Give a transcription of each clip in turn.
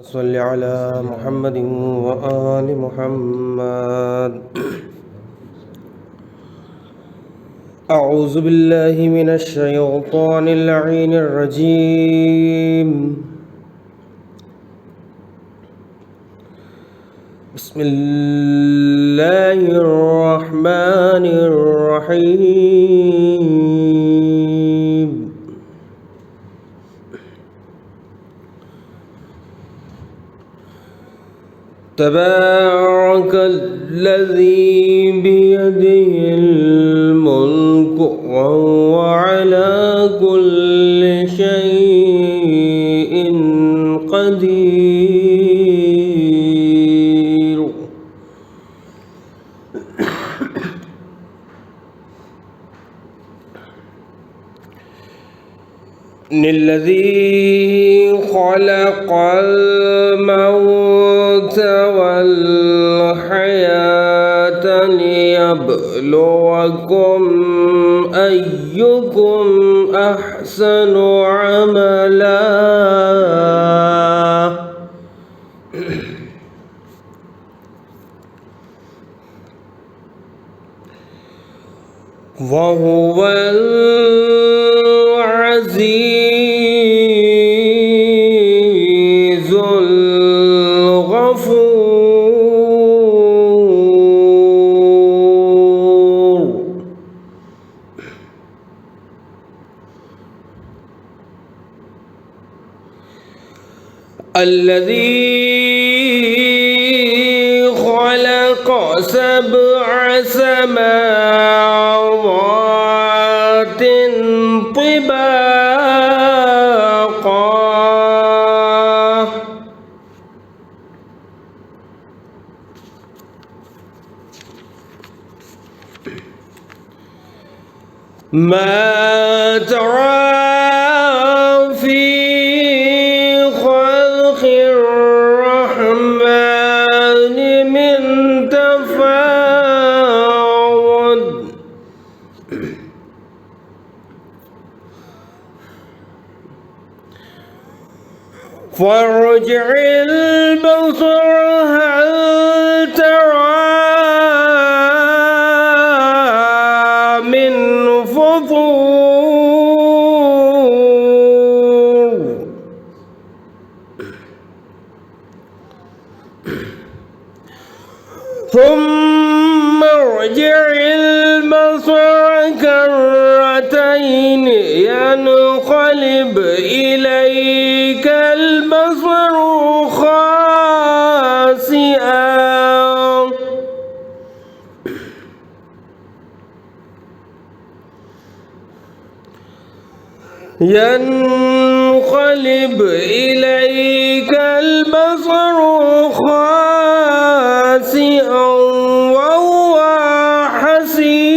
صل على محمد وآل محمد. أعوذ بالله من الشيطان اللعين الرجيم. بسم الله الرحمن الرحيم. تبارك الذي بيده الملك وهو على كل شيء قدير. الذي خلق الموت والحياة ليبلوكم أيكم أحسن عملا وهو العزيز الغفور. الذي خلق 7 سماوات طباقا ما ترى في خلق الرحمن من تفاوت فارجع البصر هل ترى من فطور ثم ارجع البصر كرتين ينقلب إليك البصر خاسئا ينقلب إليك البصر خاسئا وهو حسير.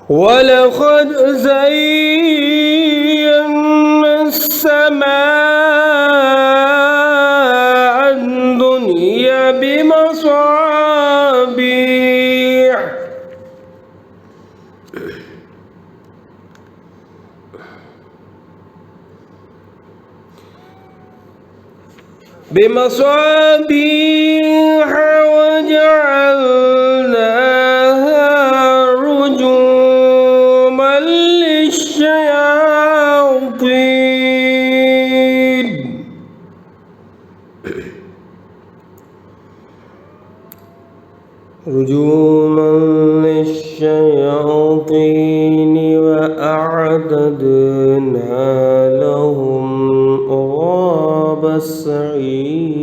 ولقد زينا السماء الدنيا بمصابيح وجعلناها رجوما للشياطين وأعتدنا لهم عذاب السعير.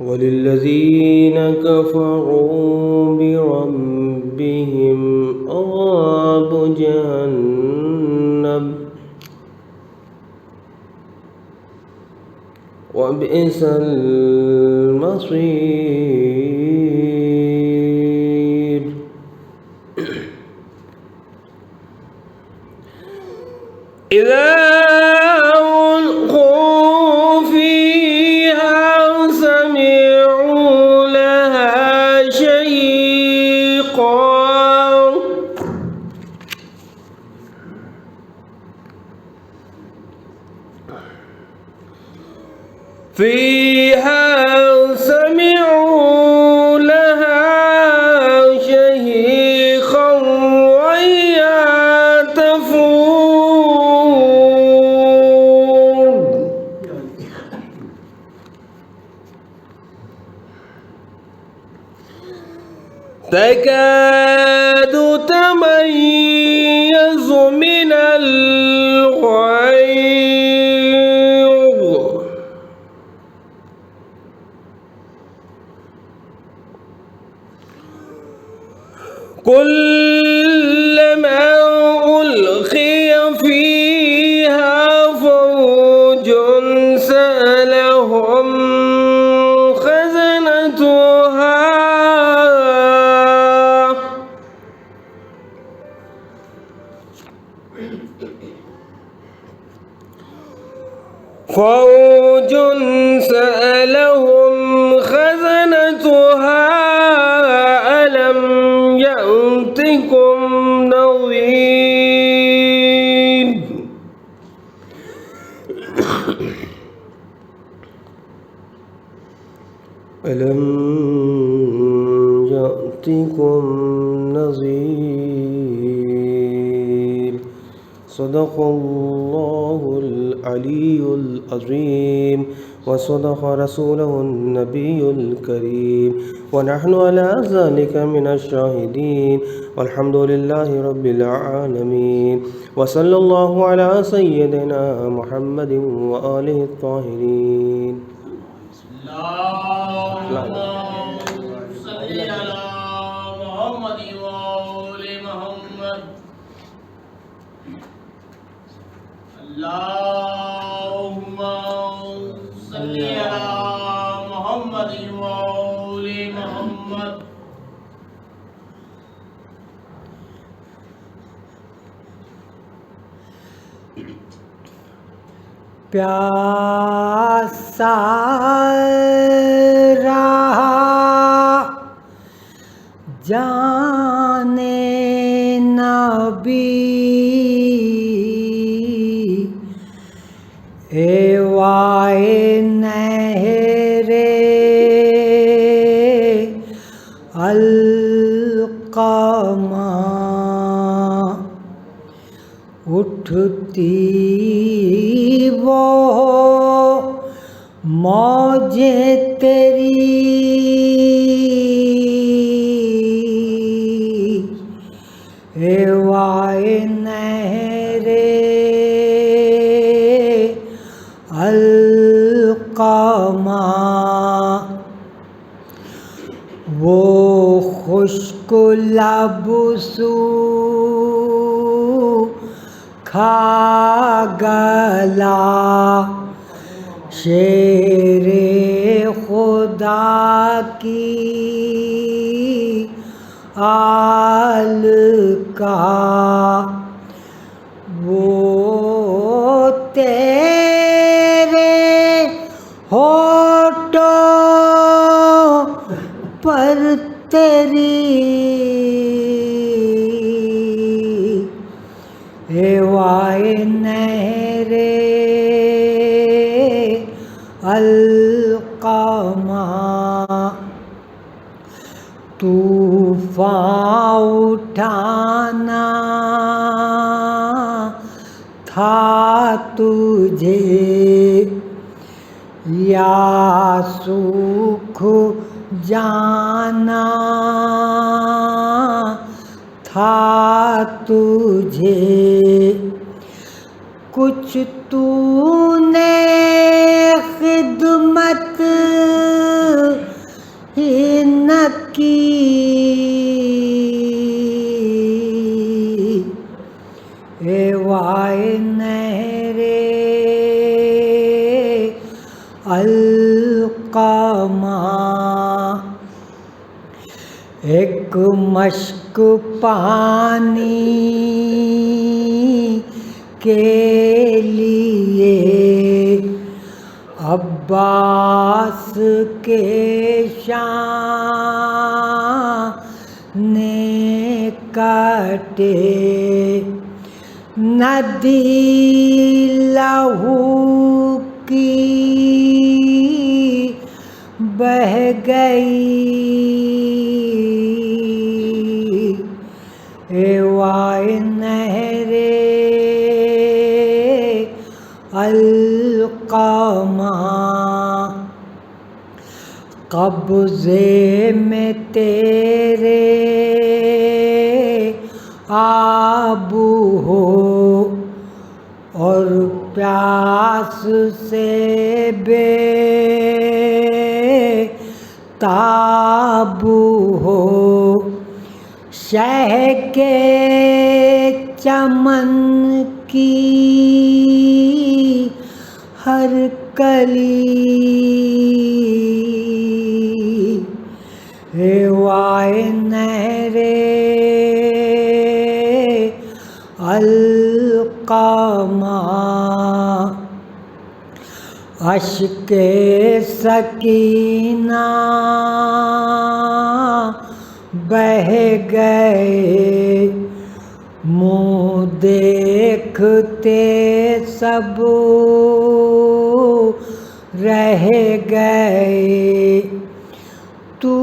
وللذين كفروا بربهم عذاب جهنم وبئس المصير. إذا فيها سمعوا لها شهيقا وهي تفور تكاد تميز من الغيظ كلما ألقي فيها فوج سألهم خزنتها ألم يأتكم نذير ألم يأتكم نذير صدق الله العلي العظيم وصدق رسوله النبي الكريم ونحن على ذلك من الشاهدين والحمد لله رب العالمين وصلى الله على سيدنا محمد وآله الطاهرين اللهم صل على محمد وآل محمد. پیاسا رہا جانے نبی ایوائے نہرے القمہ اٹھتی وہ موجیں تیری ایوائے نہرے القمہ وہ خشک لب کھا گلا شیر خدا کی آل کا وہ تیرے ہونٹوں پر تیری ایوائے نہرے القمہ طوفان اٹھانا تھا تجھے یا سوکھ جانا تھا تجھے کچھ تو نے خدمت ہی نہ کی ایوائے نہرے القمہ ایک مشک پانی کے لیے عباس کے شان نے کاٹے ندی لہو کی بہہ گئی اے وائے نہر القامہ، قبضے میں تیرے آب ہو اور پیاس سے بے تاب ہو، شہ کے چمن کی ہر کلی اے وائے نہر القامہ، اشک سکینہ بہہ گئے، منہ دیکھتے سب رہ گئے، تو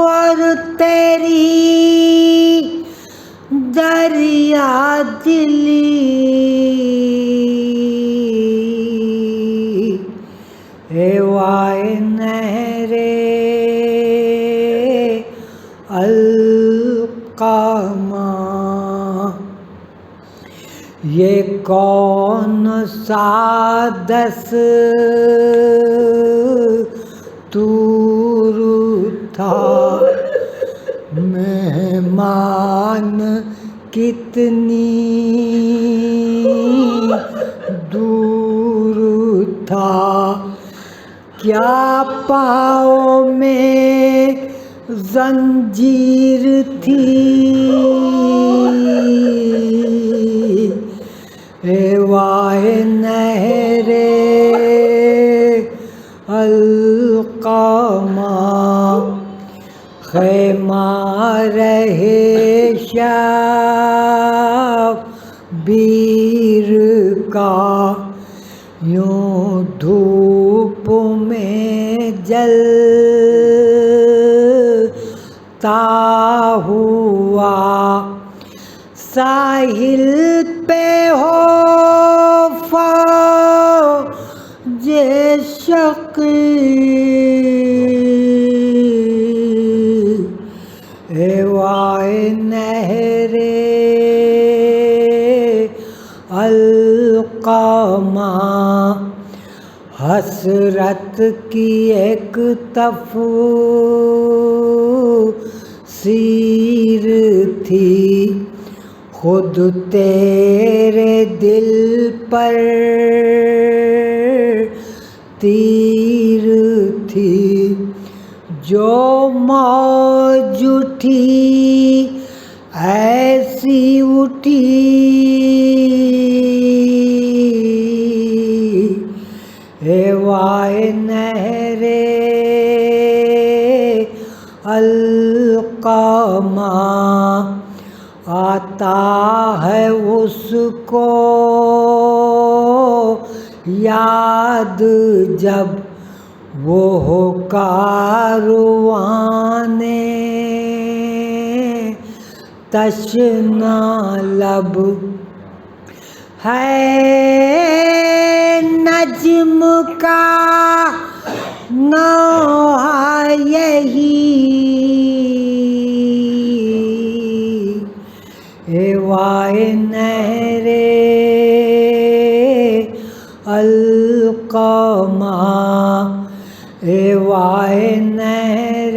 اور تیری دریا دلی اے وائے نہر القامہ، یہ کون سا دستور تھا، مہمان کتنی دور تھا، کیا پاؤں میں زنجیر تھی اے وائے نہر القامہ، خیمہ رہے شبیر کا، یوں دھوپ میں جلتا ہوا، ساحل پہ ہو فوج شقی اے وائے نہر القامہ، حسرت کی ایک تفسیر تھی، خود تیرے دل پر تیر تھی، جو موج اٹھی ایسی اٹھی اے وائے نہر القامہ، آتا ہے اس کو یاد جب وہ ہو کاروان تشنا لب، ہے نجم کا نوحہ یہی اے وائے نہر القامہ، اے وائے نہر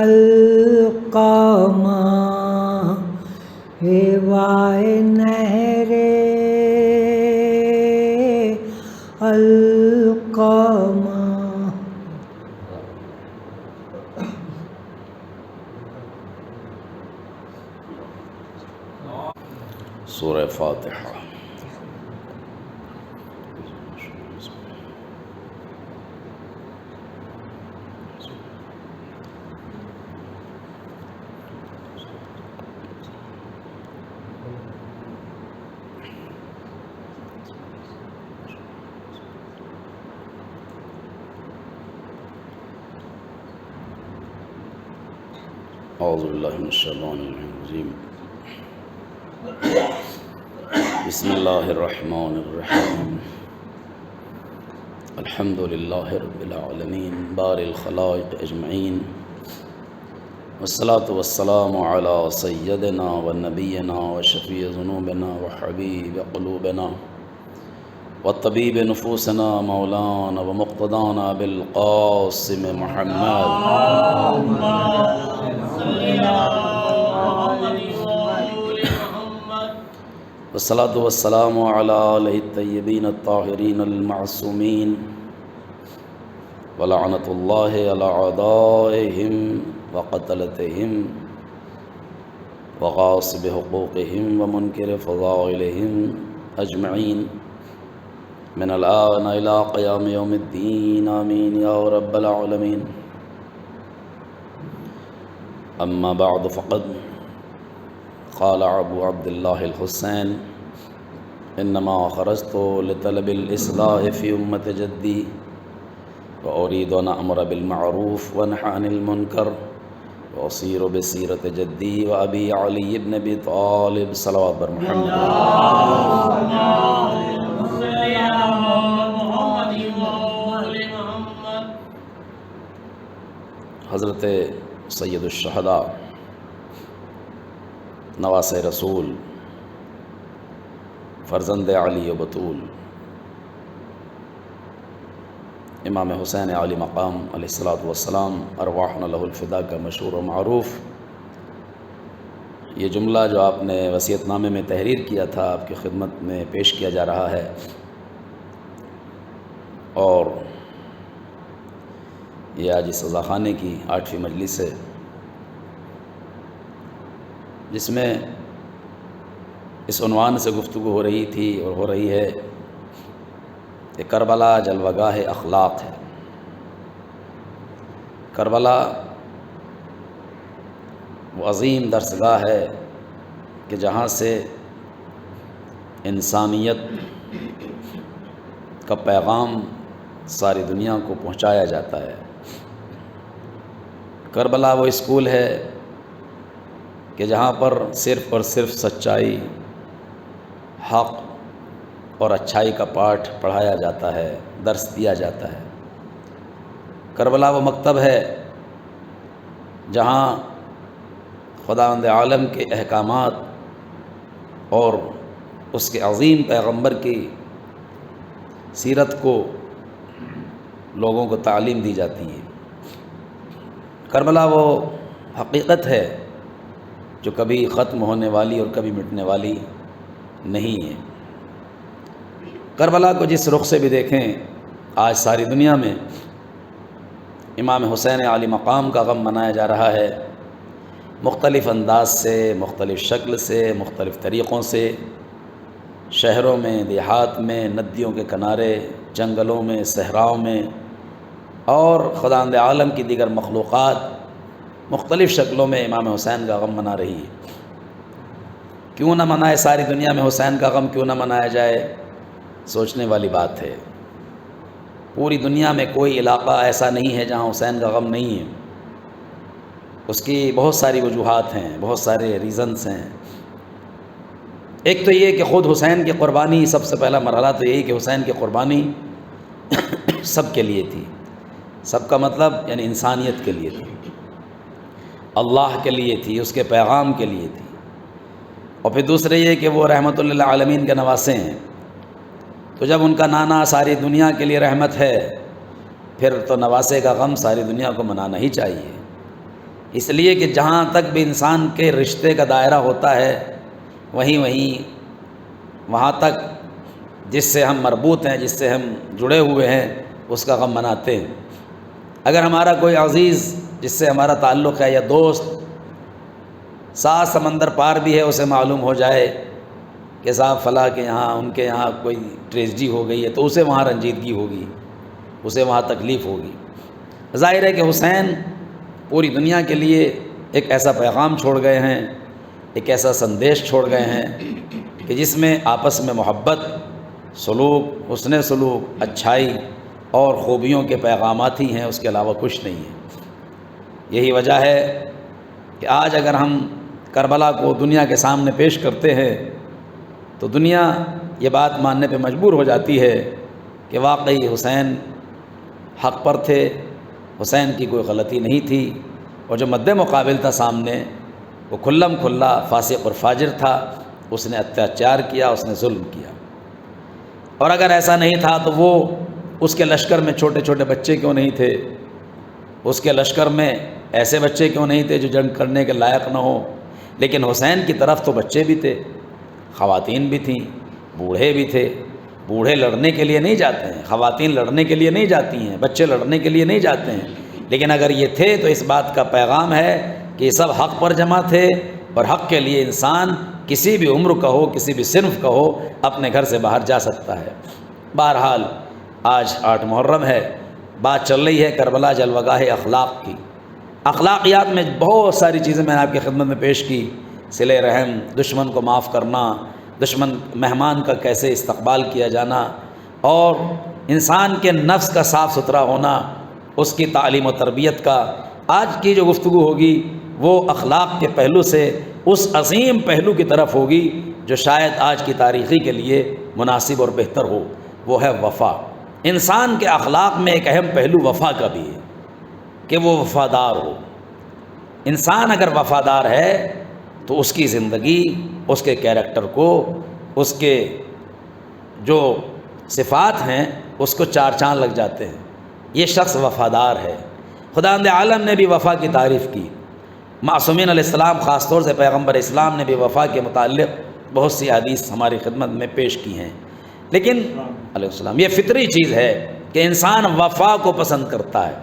القامہ، اے وائے نہر القامہ۔ سورہ فاتحہ۔ اعوذ باللہ من الشیطان الرجیم بسم اللہ الرحمن الرحیم الحمد للہ رب العالمین بار الخلائق اجمعین والصلاة والسلام علی سیدنا و نبینا و شفیع ذنوبنا و حبیب قلوبنا و طبیب نفوسنا مولانا و مقتدانا بالقاسم محمد والصلاة والسلام علی آلہ الطیبین الطاہرین المعصومین ولعنت اللہ علی اعدائہم وقتلتہم وغاصب حقوقہم ومنکر فضائلہم اجمعین من الآن الى قیام یوم الدین آمین یا رب العالمین اما بعد فقد قال ابو عبد اللہ الحسین انما خرجت لطلب الاصلاح فی امت جدی واريد ان امر بالمعروف وانهى عن المنكر واصير بسيرة جدي وابي علي بن ابي طالب صلوات بر محمد حضرت سید الشہداء نواس رسول فرزند علی و بطول امام حسین علی مقام علیہ السلام ارواحنا لہ الفدا کا مشہور و معروف یہ جملہ جو آپ نے وصیت نامے میں تحریر کیا تھا آپ کی خدمت میں پیش کیا جا رہا ہے، اور یہ آج اس رضاخانے کی 8ویں مجلس ہے جس میں اس عنوان سے گفتگو ہو رہی تھی اور ہو رہی ہے کہ کربلا جلوگاہ اخلاق ہے۔ کربلا وہ عظیم درسگاہ ہے کہ جہاں سے انسانیت کا پیغام ساری دنیا کو پہنچایا جاتا ہے۔ کربلا وہ اسکول ہے کہ جہاں پر صرف اور صرف سچائی، حق اور اچھائی کا پاٹھ پڑھایا جاتا ہے، درس دیا جاتا ہے۔ کربلا وہ مکتب ہے جہاں خداوند عالم کے احکامات اور اس کے عظیم پیغمبر کی سیرت کو لوگوں کو تعلیم دی جاتی ہے۔ کربلا وہ حقیقت ہے جو کبھی ختم ہونے والی اور کبھی مٹنے والی نہیں ہے۔ کربلا کو جس رخ سے بھی دیکھیں، آج ساری دنیا میں امام حسین علی مقام کا غم منایا جا رہا ہے، مختلف انداز سے، مختلف شکل سے، مختلف طریقوں سے، شہروں میں، دیہات میں، ندیوں کے کنارے، جنگلوں میں، صحراؤں میں، اور خداوند عالم کی دیگر مخلوقات مختلف شکلوں میں امام حسین کا غم منا رہی ہے۔ کیوں نہ منائے ساری دنیا میں حسین کا غم، کیوں نہ منایا جائے؟ سوچنے والی بات ہے۔ پوری دنیا میں کوئی علاقہ ایسا نہیں ہے جہاں حسین کا غم نہیں ہے۔ اس کی بہت ساری وجوہات ہیں، بہت سارے ریزنز ہیں۔ ایک تو یہ کہ خود حسین کی قربانی، سب سے پہلا مرحلہ تو یہی کہ حسین کی قربانی سب کے لیے تھی۔ سب کا مطلب یعنی انسانیت کے لیے تھی، اللہ کے لیے تھی، اس کے پیغام کے لیے تھی۔ اور پھر دوسرے یہ کہ وہ رحمت للعالمین کے نواسے ہیں، تو جب ان کا نانا ساری دنیا کے لیے رحمت ہے، پھر تو نواسے کا غم ساری دنیا کو منانا ہی چاہیے۔ اس لیے کہ جہاں تک بھی انسان کے رشتے کا دائرہ ہوتا ہے، وہاں تک جس سے ہم مربوط ہیں، جس سے ہم جڑے ہوئے ہیں، اس کا غم مناتے ہیں۔ اگر ہمارا کوئی عزیز جس سے ہمارا تعلق ہے یا دوست 7 سمندر پار بھی ہے، اسے معلوم ہو جائے کہ صاحب فلاں کے یہاں، ان کے یہاں کوئی ٹریجڈی ہو گئی ہے، تو اسے وہاں رنجیدگی ہوگی، اسے وہاں تکلیف ہوگی۔ ظاہر ہے کہ حسین پوری دنیا کے لیے ایک ایسا پیغام چھوڑ گئے ہیں، ایک ایسا سندیش چھوڑ گئے ہیں کہ جس میں آپس میں محبت، سلوک، حسن سلوک، اچھائی اور خوبیوں کے پیغامات ہی ہیں، اس کے علاوہ کچھ نہیں ہے۔ یہی وجہ ہے کہ آج اگر ہم کربلا کو دنیا کے سامنے پیش کرتے ہیں تو دنیا یہ بات ماننے پہ مجبور ہو جاتی ہے کہ واقعی حسین حق پر تھے، حسین کی کوئی غلطی نہیں تھی، اور جو مد مقابل تھا سامنے وہ کھلم کھلا فاسق اور فاجر تھا، اس نے اتیاچار کیا، اس نے ظلم کیا۔ اور اگر ایسا نہیں تھا تو وہ اس کے لشکر میں چھوٹے چھوٹے بچے کیوں نہیں تھے؟ اس کے لشکر میں ایسے بچے کیوں نہیں تھے جو جنگ کرنے کے لائق نہ ہوں؟ لیکن حسین کی طرف تو بچے بھی تھے، خواتین بھی تھیں، بوڑھے بھی تھے۔ بوڑھے لڑنے کے لیے نہیں جاتے ہیں، خواتین لڑنے کے لیے نہیں جاتی ہیں، بچے لڑنے کے لیے نہیں جاتے ہیں، لیکن اگر یہ تھے تو اس بات کا پیغام ہے کہ یہ سب حق پر جمع تھے، اور حق کے لیے انسان کسی بھی عمر کا ہو، کسی بھی صنف کا ہو، اپنے گھر سے باہر جا سکتا ہے۔ بہرحال آج 8 محرم ہے، بات چل رہی ہے کربلا جلوگاہ اخلاق کی۔ اخلاقیات میں بہت ساری چیزیں میں نے آپ کی خدمت میں پیش کی، صلہ رحم، دشمن کو معاف کرنا، مہمان کا کیسے استقبال کیا جانا، اور انسان کے نفس کا صاف ستھرا ہونا، اس کی تعلیم و تربیت کا۔ آج کی جو گفتگو ہوگی وہ اخلاق کے پہلو سے اس عظیم پہلو کی طرف ہوگی جو شاید آج کی تاریخی کے لیے مناسب اور بہتر ہو، وہ ہے وفا۔ انسان کے اخلاق میں ایک اہم پہلو وفا کا بھی ہے کہ وہ وفادار ہو۔ انسان اگر وفادار ہے تو اس کی زندگی، اس کے کیریکٹر کو، اس کے جو صفات ہیں اس کو 4 چاند لگ جاتے ہیں۔ یہ شخص وفادار ہے۔ خداوند عالم نے بھی وفا کی تعریف کی، معصومین علیہ السلام خاص طور سے پیغمبر اسلام نے بھی وفا کے متعلق بہت سی حدیث ہماری خدمت میں پیش کی ہیں۔ لیکن علیہ السلام یہ فطری چیز ہے کہ انسان وفا کو پسند کرتا ہے،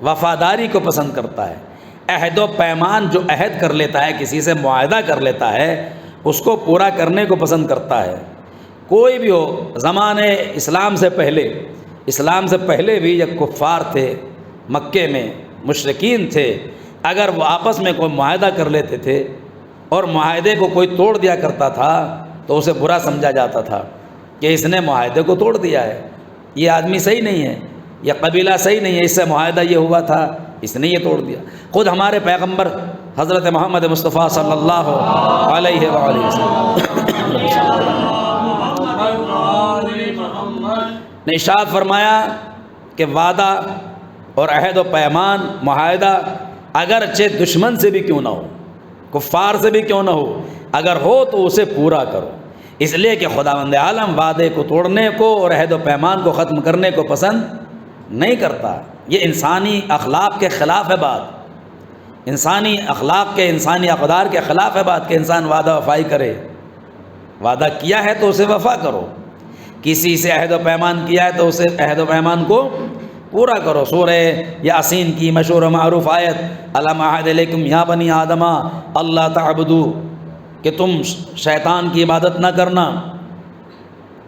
وفاداری کو پسند کرتا ہے۔ عہد و پیمان جو عہد کر لیتا ہے، کسی سے معاہدہ کر لیتا ہے، اس کو پورا کرنے کو پسند کرتا ہے۔ کوئی بھی ہو، زمانے اسلام سے پہلے بھی جب کفار تھے، مکے میں مشرکین تھے، اگر وہ آپس میں کوئی معاہدہ کر لیتے تھے اور معاہدے کو کوئی توڑ دیا کرتا تھا تو اسے برا سمجھا جاتا تھا کہ اس نے معاہدے کو توڑ دیا ہے، یہ آدمی صحیح نہیں ہے، یہ قبیلہ صحیح نہیں ہے، اس سے معاہدہ یہ ہوا تھا، اس نے یہ توڑ دیا۔ خود ہمارے پیغمبر حضرت محمد مصطفیٰ صلی اللہ علیہ وآلہ وسلم نے ارشاد فرمایا کہ وعدہ اور عہد و پیمان، معاہدہ اگرچہ دشمن سے بھی کیوں نہ ہو، کفار سے بھی کیوں نہ ہو، اگر ہو تو اسے پورا کرو، اس لیے کہ خداوند عالم وعدے کو توڑنے کو اور عہد و پیمان کو ختم کرنے کو پسند نہیں کرتا۔ یہ انسانی اخلاق کے خلاف ہے بات، انسانی اخلاق کے، انسانی اقدار کے خلاف ہے بات کہ انسان وعدہ وفائی کرے۔ وعدہ کیا ہے تو اسے وفا کرو، کسی سے عہد و پیمان کیا ہے تو اسے عہد و پیمان کو پورا کرو۔ سورہ یاسین کی مشہور و معروف آیت، الم اعہد الیکم یا بنی آدم اللہ تعبدوا، کہ تم شیطان کی عبادت نہ کرنا،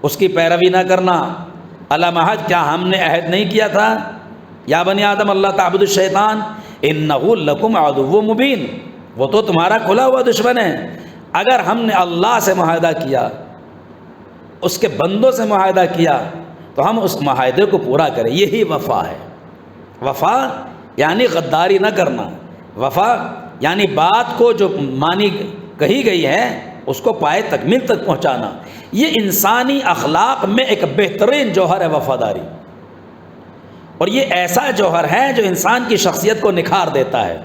اس کی پیروی نہ کرنا۔ الم اعہد، کیا ہم نے عہد نہیں کیا تھا؟ یا بنی آدم اللہ تعبدوا الشیطان انہ لکم عدو مبین، وہ تو تمہارا کھلا ہوا دشمن ہے۔ اگر ہم نے اللہ سے معاہدہ کیا، اس کے بندوں سے معاہدہ کیا، تو ہم اس معاہدے کو پورا کریں، یہی وفا ہے۔ وفا یعنی غداری نہ کرنا، وفا یعنی بات کو جو مانی کہی گئی ہے اس کو پائے تکمیل تک پہنچانا۔ یہ انسانی اخلاق میں ایک بہترین جوہر ہے وفاداری، اور یہ ایسا جوہر ہے جو انسان کی شخصیت کو نکھار دیتا ہے،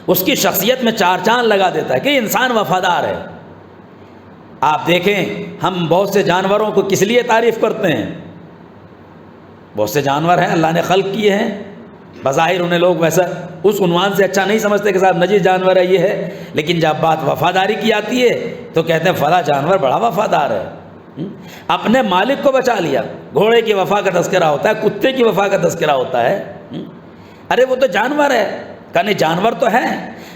اس کی شخصیت میں 4 چاند لگا دیتا ہے کہ انسان وفادار ہے۔ آپ دیکھیں، ہم بہت سے جانوروں کو کس لیے تعریف کرتے ہیں؟ بہت سے جانور ہیں اللہ نے خلق کیے ہیں، بظاہر انہیں لوگ ویسا اس عنوان سے اچھا نہیں سمجھتے کہ صاحب نجیس جانور ہے یہ ہے، لیکن جب بات وفاداری کی آتی ہے تو کہتے ہیں فلاں جانور بڑا وفادار ہے، اپنے مالک کو بچا لیا۔ گھوڑے کی وفا کا تذکرہ ہوتا ہے، کتے کی وفا کا تذکرہ ہوتا ہے، ارے وہ تو جانور ہے، کہنے جانور تو ہے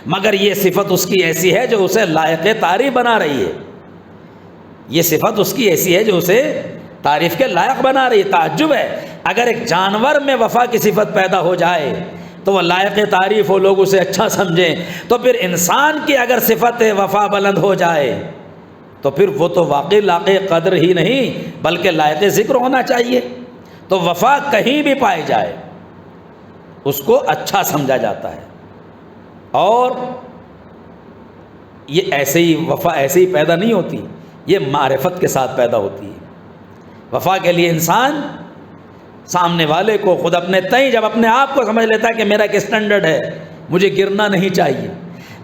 مگر یہ صفت اس کی ایسی ہے جو اسے لائق تعریف بنا رہی ہے، یہ صفت اس کی ایسی ہے جو اسے تعریف کے لائق بنا رہی ہے۔ تعجب ہے اگر ایک جانور میں وفا کی صفت پیدا ہو جائے تو وہ لائق تعریف ہو، لوگ اسے اچھا سمجھیں، تو پھر انسان کی اگر صفت وفا بلند ہو جائے تو پھر وہ تو واقعی لائق قدر ہی نہیں بلکہ لائق ذکر ہونا چاہیے۔ تو وفا کہیں بھی پائی جائے اس کو اچھا سمجھا جاتا ہے، اور یہ ایسے ہی وفا ایسے ہی پیدا نہیں ہوتی، یہ معرفت کے ساتھ پیدا ہوتی ہے۔ وفا کے لیے انسان سامنے والے کو خود اپنے تئیں جب اپنے آپ کو سمجھ لیتا ہے کہ میرا ایک اسٹینڈرڈ ہے، مجھے گرنا نہیں چاہیے،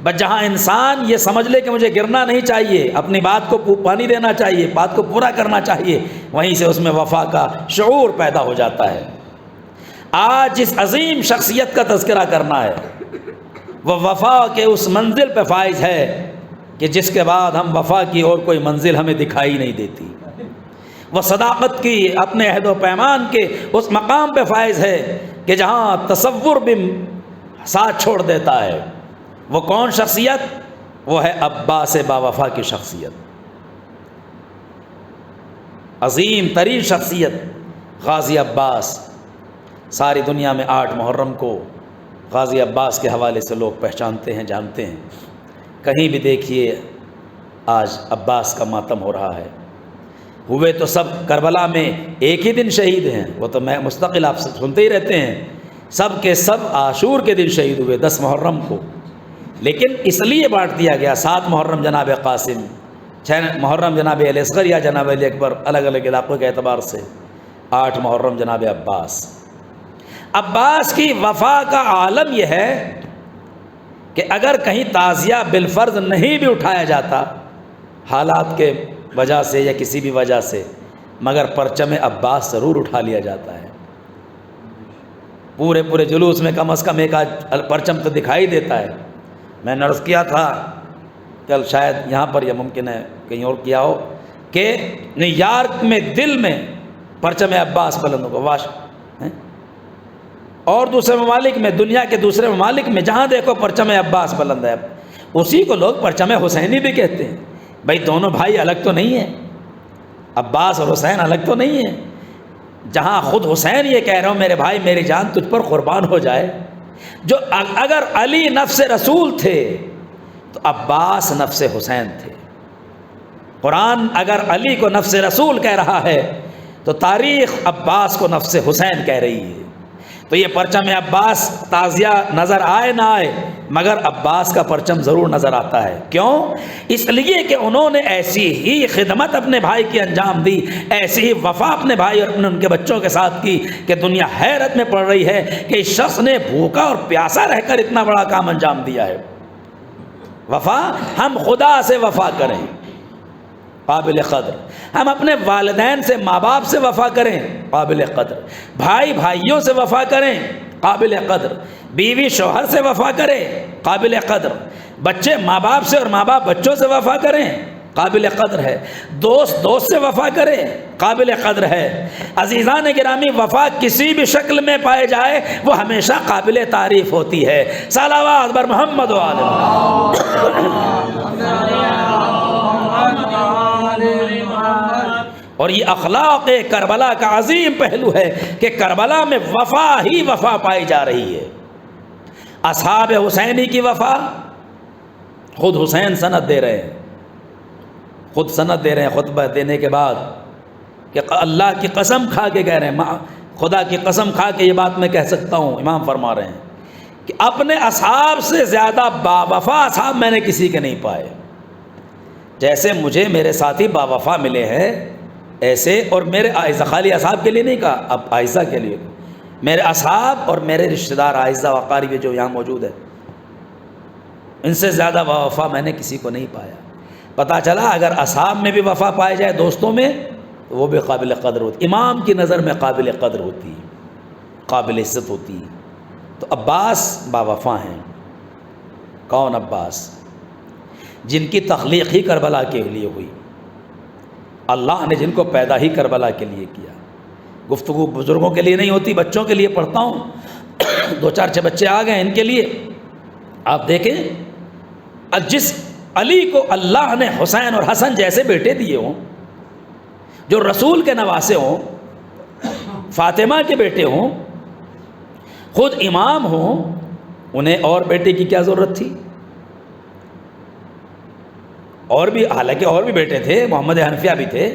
بس جہاں انسان یہ سمجھ لے کہ مجھے گرنا نہیں چاہیے، اپنی بات کو پانی دینا چاہیے، بات کو پورا کرنا چاہیے، وہیں سے اس میں وفا کا شعور پیدا ہو جاتا ہے۔ آج جس عظیم شخصیت کا تذکرہ کرنا ہے وہ وفا کے اس منزل پہ فائز ہے کہ جس کے بعد ہم وفا کی اور کوئی منزل ہمیں دکھائی نہیں دیتی۔ وہ صداقت کی اپنے عہد و پیمان کے اس مقام پہ فائز ہے کہ جہاں تصور بھی ساتھ چھوڑ دیتا ہے۔ وہ کون شخصیت؟ وہ ہے عباس با وفا کی شخصیت، عظیم ترین شخصیت غازی عباس۔ ساری دنیا میں 8 محرم کو غازی عباس کے حوالے سے لوگ پہچانتے ہیں، جانتے ہیں۔ کہیں بھی دیکھیے آج عباس کا ماتم ہو رہا ہے۔ ہوئے تو سب کربلا میں ایک ہی دن شہید ہیں، وہ تو میں مستقل آپ سے سنتے ہی رہتے ہیں، سب کے سب عاشور کے دن شہید ہوئے 10 محرم کو، لیکن اس لیے بانٹ دیا گیا 7 محرم جناب قاسم، 6 محرم جناب علی اصغر یا جناب علی اکبر، الگ الگ علاقوں کے اعتبار سے، 8 محرم جناب عباس۔ عباس کی وفا کا عالم یہ ہے کہ اگر کہیں تعزیہ بالفرض نہیں بھی اٹھایا جاتا حالات کے وجہ سے یا کسی بھی وجہ سے، مگر پرچم عباس ضرور اٹھا لیا جاتا ہے۔ پورے جلوس میں کم از کم ایک پرچم تو دکھائی دیتا ہے۔ میں نے عرض کیا تھا کل، شاید یہاں پر یا ممکن ہے کہیں اور کیا ہو، کہ نیو یارک میں دل میں پرچم عباس بلند ہوگا، اور دوسرے ممالک میں، دنیا کے دوسرے ممالک میں جہاں دیکھو پرچم عباس بلند ہے۔ اسی کو لوگ پرچم حسینی بھی کہتے ہیں۔ بھائی دونوں بھائی الگ تو نہیں ہیں، عباس اور حسین الگ تو نہیں ہیں۔ جہاں خود حسین یہ کہہ رہا ہوں میرے بھائی میری جان تجھ پر قربان ہو جائے، جو اگر علی نفس رسول تھے تو عباس نفس حسین تھے۔ قرآن اگر علی کو نفس رسول کہہ رہا ہے تو تاریخ عباس کو نفس حسین کہہ رہی ہے۔ تو یہ پرچم عباس تعزیہ نظر آئے نہ آئے، مگر عباس کا پرچم ضرور نظر آتا ہے۔ کیوں؟ اس لیے کہ انہوں نے ایسی ہی خدمت اپنے بھائی کی انجام دی، ایسی ہی وفا اپنے بھائی اور ان کے بچوں کے ساتھ کی کہ دنیا حیرت میں پڑ رہی ہے کہ اس شخص نے بھوکا اور پیاسا رہ کر اتنا بڑا کام انجام دیا ہے۔ وفا، ہم خدا سے وفا کریں قابل قدر، ہم اپنے والدین سے، ماں باپ سے وفا کریں قابل قدر، بھائی بھائیوں سے وفا کریں قابل قدر، بیوی شوہر سے وفا کرے قابل قدر، بچے ماں باپ سے اور ماں باپ بچوں سے وفا کریں قابل قدر ہے، دوست دوست سے وفا کرے قابل قدر ہے۔ عزیزان گرامی، وفا کسی بھی شکل میں پائے جائے وہ ہمیشہ قابل تعریف ہوتی ہے۔ صلوات بر محمد و آل اور یہ اخلاق کربلا کا عظیم پہلو ہے کہ کربلا میں وفا ہی وفا پائی جا رہی ہے۔ اصحاب حسینی کی وفا، خود حسین سند دے رہے ہیں، خود سند دے رہے ہیں خطبہ دینے کے بعد کہ اللہ کی قسم کھا کے کہہ رہے ہیں، خدا کی قسم کھا کے یہ بات میں کہہ سکتا ہوں، امام فرما رہے ہیں کہ اپنے اصحاب سے زیادہ با وفا اصحاب میں نے کسی کے نہیں پائے۔ جیسے مجھے میرے ساتھی با وفا ملے ہیں ایسے، اور میرے عائزہ، خالی اصحاب کے لیے نہیں کہا، اب عائزہ کے لیے، میرے اصحاب اور میرے رشتہ دار عائزہ و اقارب جو یہاں موجود ہیں، ان سے زیادہ با وفا میں نے کسی کو نہیں پایا۔ پتہ چلا اگر اصحاب میں بھی وفا پائے جائے دوستوں میں تو وہ بھی قابل قدر ہوتی، امام کی نظر میں قابل قدر ہوتی، قابل عزت ہوتی۔ تو عباس با وفا ہیں۔ کون عباس؟ جن کی تخلیق ہی کربلا کے لیے ہوئی، اللہ نے جن کو پیدا ہی کربلا کے لیے کیا۔ گفتگو بزرگوں کے لیے نہیں ہوتی، بچوں کے لیے پڑھتا ہوں، 2-4 بچے آ گئے ان کے لیے۔ آپ دیکھیں جس علی کو اللہ نے حسین اور حسن جیسے بیٹے دیے ہوں، جو رسول کے نواسے ہوں، فاطمہ کے بیٹے ہوں، خود امام ہوں، انہیں اور بیٹے کی کیا ضرورت تھی؟ اور بھی، حالانکہ اور بھی بیٹے تھے، محمد حنفیہ بھی تھے،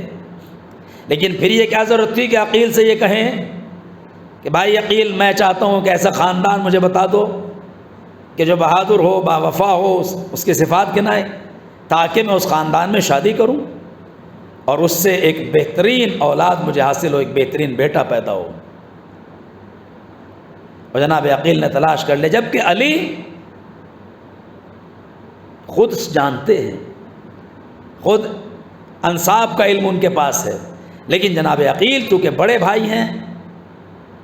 لیکن پھر یہ کیا ضرورت تھی کہ عقیل سے یہ کہیں کہ بھائی عقیل میں چاہتا ہوں کہ ایسا خاندان مجھے بتا دو کہ جو بہادر ہو، باوفا ہو، اس کی صفات گنائے، تاکہ میں اس خاندان میں شادی کروں اور اس سے ایک بہترین اولاد مجھے حاصل ہو، ایک بہترین بیٹا پیدا ہو۔ اور جناب عقیل نے تلاش کر لیا، جبکہ علی خود جانتے ہیں، خود انصاب کا علم ان کے پاس ہے، لیکن جناب عقیل چونکہ بڑے بھائی ہیں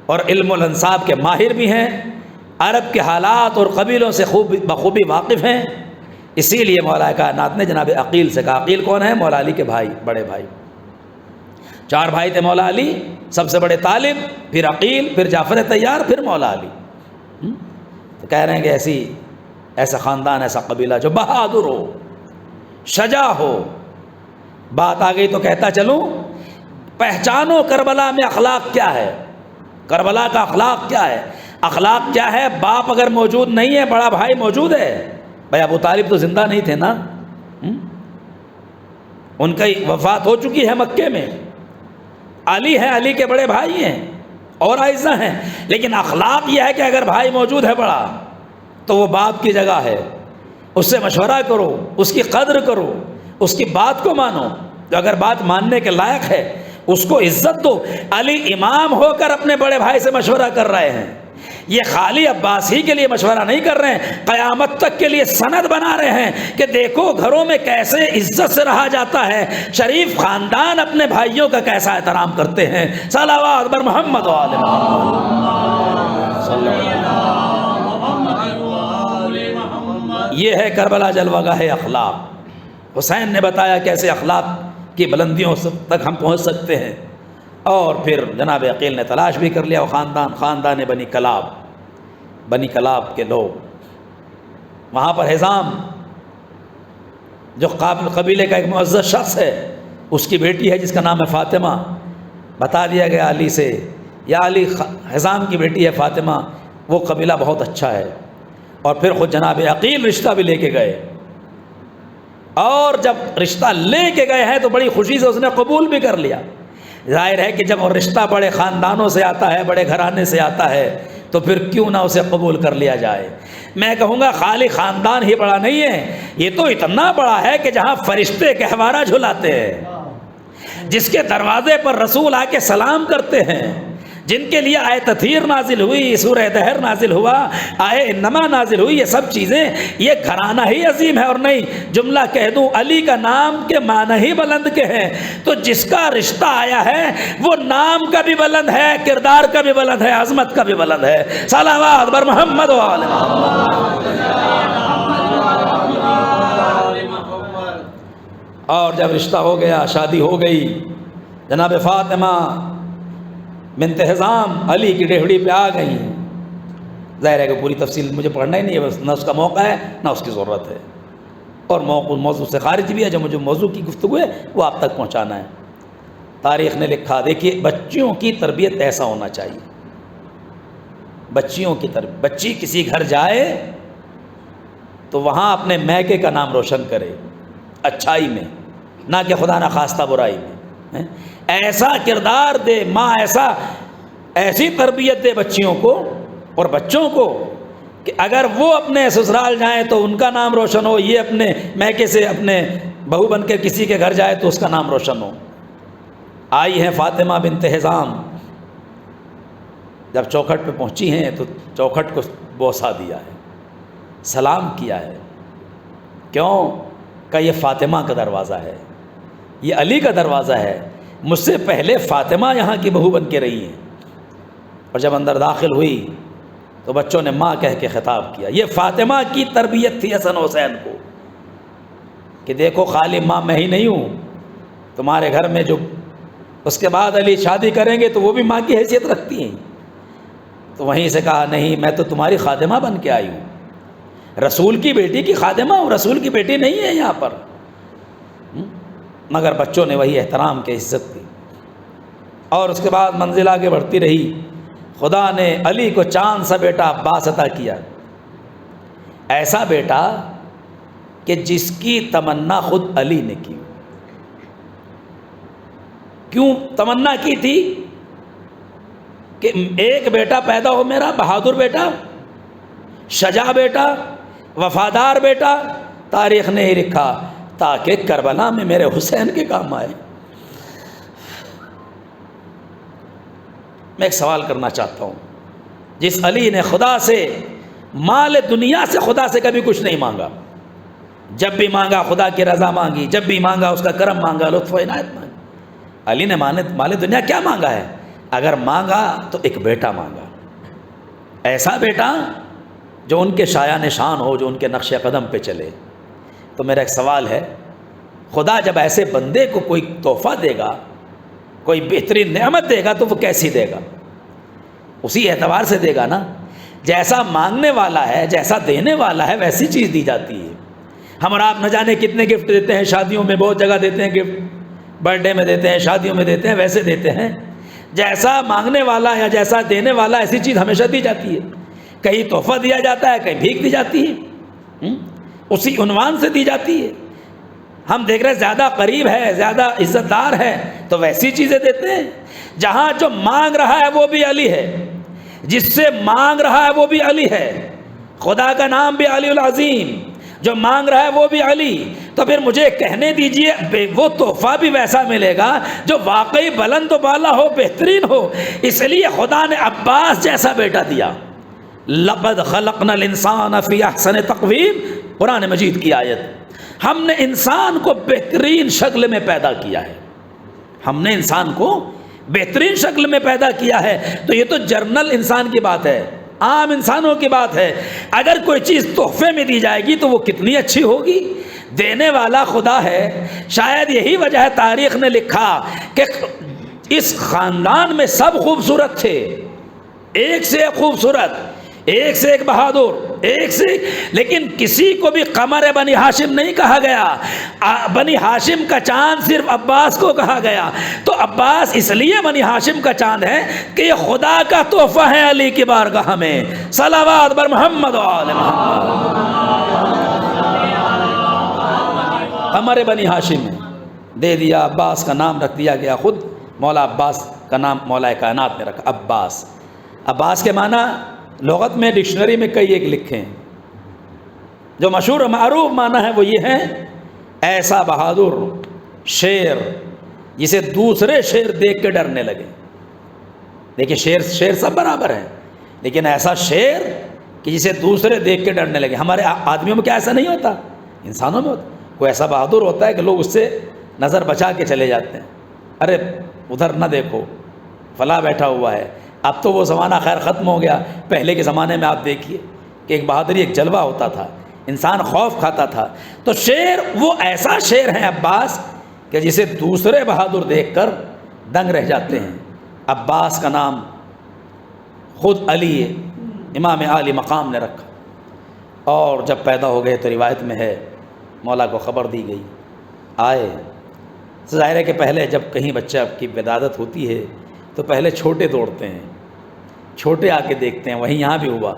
اور علم الانصاب کے ماہر بھی ہیں، عرب کے حالات اور قبیلوں سے بخوبی واقف ہیں، اسی لیے مولا کائنات نے جناب عقیل سے کہا۔ عقیل کون ہے؟ مولا علی کے بھائی، بڑے بھائی، 4 بھائی تھے مولا علی، سب سے بڑے طالب، پھر عقیل، پھر جعفر طیار، پھر مولا علی۔ تو کہہ رہے ہیں کہ ایسا خاندان، ایسا قبیلہ جو بہادر ہو، شجاع ہو۔ بات آ گئی تو کہتا چلوں، پہچانو کربلا میں اخلاق کیا ہے، کربلا کا اخلاق کیا ہے۔ اخلاق کیا ہے؟ باپ اگر موجود نہیں ہے، بڑا بھائی موجود ہے۔ بھائی ابو طالب تو زندہ نہیں تھے نا، ان کی وفات ہو چکی ہے مکے میں۔ علی ہے، علی کے بڑے بھائی ہیں اور اعزا ہیں، لیکن اخلاق یہ ہے کہ اگر بھائی موجود ہے بڑا تو وہ باپ کی جگہ ہے، اس سے مشورہ کرو، اس کی قدر کرو، اس کی بات کو مانو، تو اگر بات ماننے کے لائق ہے اس کو عزت دو۔ علی امام ہو کر اپنے بڑے بھائی سے مشورہ کر رہے ہیں، یہ خالی عباس ہی کے لیے مشورہ نہیں کر رہے ہیں، قیامت تک کے لیے سند بنا رہے ہیں کہ دیکھو گھروں میں کیسے عزت سے رہا جاتا ہے، شریف خاندان اپنے بھائیوں کا کیسا احترام کرتے ہیں۔ صلوات بر محمد و آل محمد۔ یہ ہے کربلا جلوہ گاہ اخلاق۔ حسین نے بتایا کیسے اخلاق کی بلندیوں تک ہم پہنچ سکتے ہیں۔ اور پھر جناب عقیل نے تلاش بھی کر لیا، وہ خاندان بنی کلاب کے لوگ، وہاں پر حزام جو قبیلے کا ایک معزز شخص ہے، اس کی بیٹی ہے جس کا نام ہے فاطمہ۔ بتا دیا گیا علی سے، یا علی حزام کی بیٹی ہے فاطمہ، وہ قبیلہ بہت اچھا ہے۔ اور پھر خود جناب عقیل رشتہ بھی لے کے گئے، اور جب رشتہ لے کے گئے ہیں تو بڑی خوشی سے اس نے قبول بھی کر لیا۔ ظاہر ہے کہ جب وہ رشتہ بڑے خاندانوں سے آتا ہے، بڑے گھرانے سے آتا ہے، تو پھر کیوں نہ اسے قبول کر لیا جائے۔ میں کہوں گا خالی خاندان ہی بڑا نہیں ہے، یہ تو اتنا بڑا ہے کہ جہاں فرشتے گہوارہ جھلاتے ہیں، جس کے دروازے پر رسول آ کے سلام کرتے ہیں، جن کے لیے آئے تطہیر نازل ہوئی، سورہ دہر نازل ہوا، آئے انما نازل ہوئی، یہ سب چیزیں، یہ گھرانہ ہی عظیم ہے۔ اور نہیں جملہ کہہ دوں، علی کا نام کے معنی ہی بلند کے ہیں، تو جس کا رشتہ آیا ہے وہ نام کا بھی بلند ہے، کردار کا بھی بلند ہے، عظمت کا بھی بلند ہے۔ صلوات بر محمد و آل محمد۔ اور جب رشتہ ہو گیا، شادی ہو گئی، جناب فاطمہ بنت حزام علی کی ڈیہڑی پہ آ گئی۔ ظاہر ہے کہ پوری تفصیل مجھے پڑھنا ہی نہیں ہے، بس نہ اس کا موقع ہے نہ اس کی ضرورت ہے، اور موضوع سے خارج بھی ہے۔ جو مجھے موضوع کی گفتگو ہے وہ آپ تک پہنچانا ہے۔ تاریخ نے لکھا، دیکھیے بچیوں کی تربیت ایسا ہونا چاہیے، بچیوں کی تربیت، بچی کسی گھر جائے تو وہاں اپنے میکے کا نام روشن کرے، اچھائی میں، نہ کہ خدا نخواستہ برائی میں۔ ایسا کردار دے ماں، ایسی تربیت دے بچیوں کو اور بچوں کو کہ اگر وہ اپنے سسرال جائیں تو ان کا نام روشن ہو، یہ اپنے میکے سے اپنے بہو بن کے کسی کے گھر جائے تو اس کا نام روشن ہو۔ آئی ہیں فاطمہ بنت حزام، جب چوکھٹ پہ پہنچی ہیں تو چوکھٹ کو بوسہ دیا ہے، سلام کیا ہے۔ کیوں؟ کہ یہ فاطمہ کا دروازہ ہے، یہ علی کا دروازہ ہے، مجھ سے پہلے فاطمہ یہاں کی بہو بن کے رہی ہیں۔ اور جب اندر داخل ہوئی تو بچوں نے ماں کہہ کے خطاب کیا۔ یہ فاطمہ کی تربیت تھی حسن حسین کو، کہ دیکھو خالی ماں میں ہی نہیں ہوں، تمہارے گھر میں جو اس کے بعد علی شادی کریں گے تو وہ بھی ماں کی حیثیت رکھتی ہیں۔ تو وہیں سے کہا نہیں، میں تو تمہاری خادمہ بن کے آئی ہوں، رسول کی بیٹی کی خادمہ ہوں، رسول کی بیٹی نہیں ہے یہاں پر۔ مگر بچوں نے وہی احترام کی عزت دی، اور اس کے بعد منزل آگے بڑھتی رہی۔ خدا نے علی کو چاند سا بیٹا عباس عطا کیا، ایسا بیٹا کہ جس کی تمنا خود علی نے کی۔ کیوں تمنا کی تھی؟ کہ ایک بیٹا پیدا ہو میرا بہادر بیٹا، شجاع بیٹا، وفادار بیٹا، تاریخ نے ہی لکھا تاکہ کربلا میں میرے حسین کے کام آئے۔ میں ایک سوال کرنا چاہتا ہوں، جس علی نے خدا سے مال دنیا سے خدا سے کبھی کچھ نہیں مانگا، جب بھی مانگا خدا کی رضا مانگی، جب بھی مانگا اس کا کرم مانگا، لطف و عنایت مانگی، علی نے مال دنیا کیا مانگا ہے؟ اگر مانگا تو ایک بیٹا مانگا، ایسا بیٹا جو ان کے شایان نشان ہو، جو ان کے نقش قدم پہ چلے۔ تو میرا ایک سوال ہے، خدا جب ایسے بندے کو کوئی تحفہ دے گا، کوئی بہترین نعمت دے گا تو وہ کیسی دے گا؟ اسی اعتبار سے دے گا نا، جیسا مانگنے والا ہے، جیسا دینے والا ہے، ویسی چیز دی جاتی ہے۔ ہم اور آپ نہ جانے کتنے گفٹ دیتے ہیں، شادیوں میں بہت جگہ دیتے ہیں گفٹ، برتھ ڈے میں دیتے ہیں، شادیوں میں دیتے ہیں، ویسے دیتے ہیں۔ جیسا مانگنے والا یا جیسا دینے والا ایسی چیز ہمیشہ دی جاتی ہے۔ کہیں تحفہ دیا جاتا ہے، کہیں بھیک دی جاتی ہے، اسی عنوان سے دی جاتی ہے۔ ہم دیکھ رہے ہیں زیادہ قریب ہے، زیادہ عزت دار ہے تو ویسی چیزیں دیتے ہیں۔ جہاں جو مانگ رہا ہے وہ بھی علی ہے، جس سے مانگ رہا ہے وہ بھی علی ہے، خدا کا نام بھی علی العظیم، جو مانگ رہا ہے وہ بھی علی۔ تو پھر مجھے کہنے دیجئے وہ تحفہ بھی ویسا ملے گا جو واقعی بلند و بالا ہو، بہترین ہو۔ اس لیے خدا نے عباس جیسا بیٹا دیا۔ لقد خلقنا الانسان فی احسن تقویم، قرآن مجید کی آیت۔ ہم نے انسان کو بہترین شکل میں پیدا کیا ہے، ہم نے انسان کو بہترین شکل میں پیدا کیا ہے۔ تو یہ تو جرنل انسان کی بات ہے، عام انسانوں کی بات ہے۔ اگر کوئی چیز تحفے میں دی جائے گی تو وہ کتنی اچھی ہوگی۔ دینے والا خدا ہے۔ شاید یہی وجہ ہے تاریخ نے لکھا کہ اس خاندان میں سب خوبصورت تھے، ایک سے ایک خوبصورت، ایک سے ایک بہادر، ایک سے ایک، لیکن کسی کو بھی قمر بنی ہاشم نہیں کہا گیا۔ بنی ہاشم کا چاند صرف عباس کو کہا گیا۔ تو عباس اس لیے بنی ہاشم کا چاند ہے کہ یہ خدا کا تحفہ ہے علی کی بارگاہ میں۔ صلوات بر محمد و آل محمد۔ قمر بنی ہاشم میں دے دیا، عباس کا نام رکھ دیا گیا، خود مولا عباس کا نام مولا کائنات نے رکھا عباس۔ عباس کے معنی لغت میں ڈکشنری میں کئی ایک لکھے ہیں، جو مشہور و معروف معنی ہے وہ یہ ہے ایسا بہادر شیر جسے دوسرے شیر دیکھ کے ڈرنے لگے۔ دیکھیں شیر سب برابر ہیں، لیکن ایسا شیر کہ جسے دوسرے دیکھ کے ڈرنے لگے۔ ہمارے آدمیوں میں کیا ایسا نہیں ہوتا؟ انسانوں میں ہوتا۔ کوئی ایسا بہادر ہوتا ہے کہ لوگ اس سے نظر بچا کے چلے جاتے ہیں، ارے ادھر نہ دیکھو فلاں بیٹھا ہوا ہے۔ اب تو وہ زمانہ خیر ختم ہو گیا، پہلے کے زمانے میں آپ دیکھیے کہ ایک بہادری، ایک جلوہ ہوتا تھا، انسان خوف کھاتا تھا۔ تو شیر وہ ایسا شیر ہے عباس کہ جسے دوسرے بہادر دیکھ کر دنگ رہ جاتے ہیں۔ عباس کا نام خود علی امام عالی مقام نے رکھا، اور جب پیدا ہو گئے تو روایت میں ہے مولا کو خبر دی گئی، آئے۔ ظاہر ہے کہ پہلے جب کہیں بچہ کی ولادت ہوتی ہے تو پہلے چھوٹے دوڑتے ہیں، چھوٹے آ کے دیکھتے ہیں، وہیں یہاں بھی ہوا۔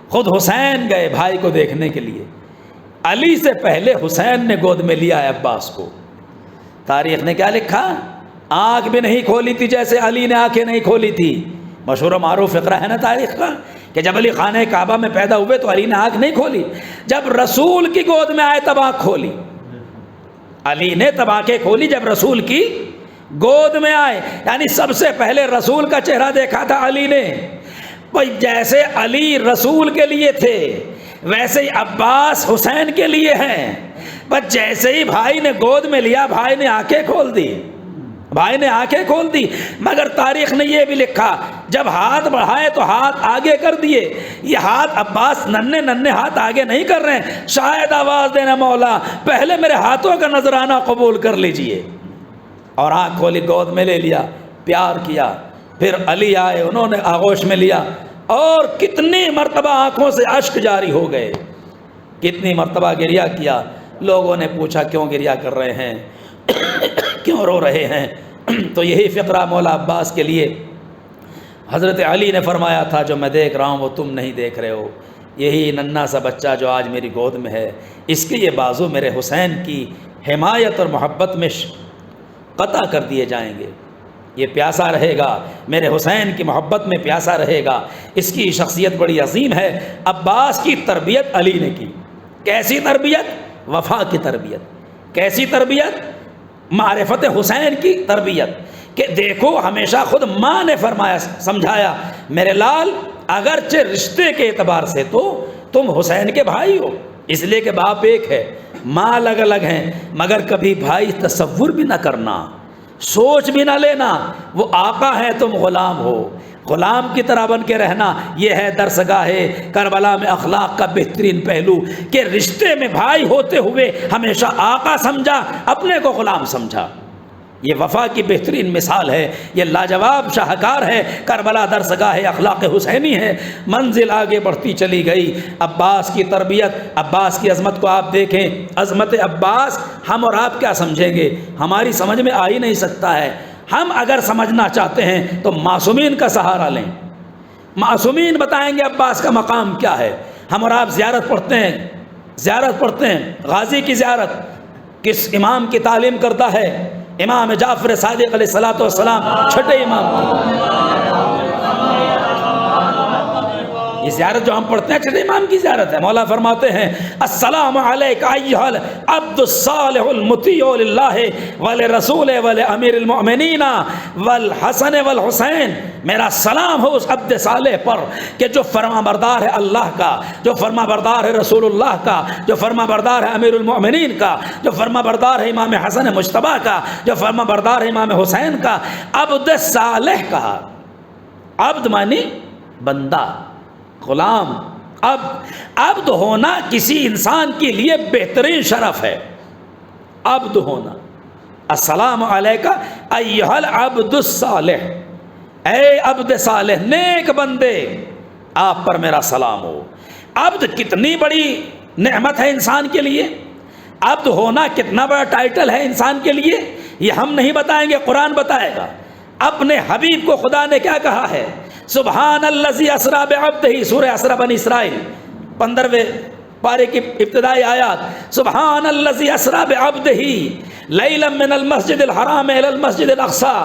خود حسین گئے بھائی کو دیکھنے کے لیے، علی سے پہلے حسین نے گود میں لیا ہے عباس کو۔ تاریخ نے کیا لکھا؟ آنکھ بھی نہیں کھولی تھی جیسے علی نے آنکھیں نہیں کھولی تھی۔ مشہور و معروف فقرہ ہے نا تاریخ کا کہ جب علی خانہ کعبہ میں پیدا ہوئے تو علی نے آنکھ نہیں کھولی، جب رسول کی گود میں آئے تب آنکھ کھولی۔ علی نے تب آنکھیں کھولی جب رسول کی گود میں آئے، یعنی سب سے پہلے رسول کا چہرہ دیکھا تھا علی نے۔ بھائی جیسے علی رسول کے لیے تھے ویسے ہی عباس حسین کے لیے ہیں۔ بس جیسے ہی بھائی نے گود میں لیا بھائی نے آنکھیں کھول دی، بھائی نے آنکھیں کھول دی۔ مگر تاریخ نے یہ بھی لکھا جب ہاتھ بڑھائے تو ہاتھ آگے کر دیے۔ یہ ہاتھ عباس ننھے ننھے ہاتھ آگے نہیں کر رہے ہیں، شاید آواز دینا مولا پہلے میرے ہاتھوں کا نذرانہ قبول کر لیجئے۔ اور آنکھ کھولی، گود میں لے لیا، پیار کیا۔ پھر علی آئے، انہوں نے آغوش میں لیا، اور کتنی مرتبہ آنکھوں سے اشک جاری ہو گئے، کتنی مرتبہ گریہ کیا۔ لوگوں نے پوچھا کیوں گریہ کر رہے ہیں، کیوں رو رہے ہیں؟ تو یہی فقرہ مولا عباس کے لیے حضرت علی نے فرمایا تھا جو میں دیکھ رہا ہوں وہ تم نہیں دیکھ رہے ہو، یہی ننھا سا بچہ جو آج میری گود میں ہے، اس کے یہ بازو میرے حسین کی حمایت اور محبت میں قطع کر دیے جائیں گے۔ یہ پیاسا رہے گا، میرے حسین کی محبت میں پیاسا رہے گا۔ اس کی شخصیت بڑی عظیم ہے۔ عباس کی تربیت علی نے کی۔ کیسی تربیت؟ وفا کی تربیت۔ کیسی تربیت؟ معرفت حسین کی تربیت، کہ دیکھو ہمیشہ خود ماں نے فرمایا، سمجھایا، میرے لال اگرچہ رشتے کے اعتبار سے تو تم حسین کے بھائی ہو، اس لیے کہ باپ ایک ہے، ماں الگ الگ ہیں، مگر کبھی بھائی تصور بھی نہ کرنا، سوچ بھی نہ لینا، وہ آقا ہے، تم غلام ہو، غلام کی طرح بن کے رہنا۔ یہ ہے درسگاہ کربلا میں اخلاق کا بہترین پہلو، کہ رشتے میں بھائی ہوتے ہوئے ہمیشہ آقا سمجھا، اپنے کو غلام سمجھا۔ یہ وفا کی بہترین مثال ہے، یہ لاجواب شاہکار ہے۔ کربلا درسگاہ اخلاق حسینی ہے۔ منزل آگے بڑھتی چلی گئی۔ عباس کی تربیت، عباس کی عظمت کو آپ دیکھیں۔ عظمت عباس ہم اور آپ کیا سمجھیں گے؟ ہماری سمجھ میں آ ہی نہیں سکتا ہے۔ ہم اگر سمجھنا چاہتے ہیں تو معصومین کا سہارا لیں۔ معصومین بتائیں گے عباس کا مقام کیا ہے۔ ہم اور آپ زیارت پڑھتے ہیں، غازی کی زیارت کس امام کی تعلیم کرتا ہے؟ امام جعفر صادق علیہ الصلوۃ والسلام، چھٹے امام۔ یہ زیارت جو ہم پڑھتے ہیں چھٹے امام کی زیارت ہے۔ مولا فرماتے ہیں السلام علیک ایھا العبد الصالح المطیع للہ ولرسولہ ولامیر المؤمنین والحسن والحسین، میرا سلام ہو اس عبد صالح پر کہ جو فرما بردار ہے اللہ کا، جو فرما بردار ہے رسول اللہ کا، جو فرما بردار ہے امیر المؤمنین کا، جو فرما بردار ہے امام حسن مجتبیٰ کا، جو فرما بردار ہے امام حسین کا۔ عبد صالح کہا، عبد معنی بندہ، غلام۔ عبد ہونا کسی انسان کے لیے بہترین شرف ہے، عبد ہونا۔ السلام علیکہ ایھا العبد الصالح، اے عبد صالح، نیک بندے، آپ پر میرا سلام ہو۔ عبد کتنی بڑی نعمت ہے انسان کے لیے، عبد ہونا کتنا بڑا ٹائٹل ہے انسان کے لیے، یہ ہم نہیں بتائیں گے، قرآن بتائے گا۔ اپنے حبیب کو خدا نے کیا کہا ہے؟ سبحان الذی اسریٰ بعبدہ، سورہ اسریٰ بنی اسرائیل 15ویں پارے کی ابتدائی آیات۔ سبحان الذی اسریٰ بعبدہ لیلا من المسجد الحرام الی المسجد الاقصیٰ،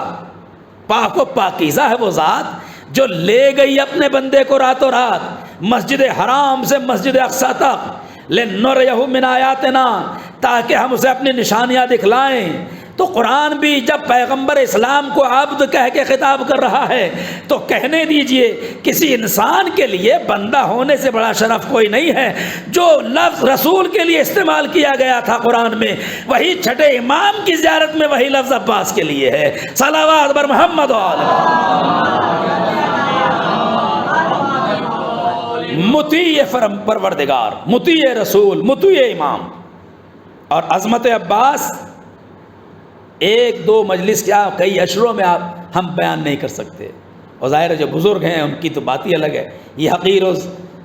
پاک و پاکیزہ ہے وہ ذات جو لے گئی اپنے بندے کو راتوں رات مسجد حرام سے مسجد اقصیٰ تک، لنریہ من آیاتنا، تاکہ ہم اسے اپنی نشانیاں دکھلائیں۔ تو قرآن بھی جب پیغمبر اسلام کو عبد کہہ کے خطاب کر رہا ہے تو کہنے دیجئے کسی انسان کے لیے بندہ ہونے سے بڑا شرف کوئی نہیں ہے۔ جو لفظ رسول کے لیے استعمال کیا گیا تھا قرآن میں، وہی چھٹے امام کی زیارت میں وہی لفظ عباس کے لیے ہے۔ صلوات بر محمد و آل مطیع پروردگار، مطیع رسول، مطیع امام۔ اور عظمت عباس ایک دو مجلس کیا کئی اشروں میں ہم بیان نہیں کر سکتے، اور ظاہر ہے جو بزرگ ہیں ان کی تو بات ہی الگ ہے۔ یہ حقیر و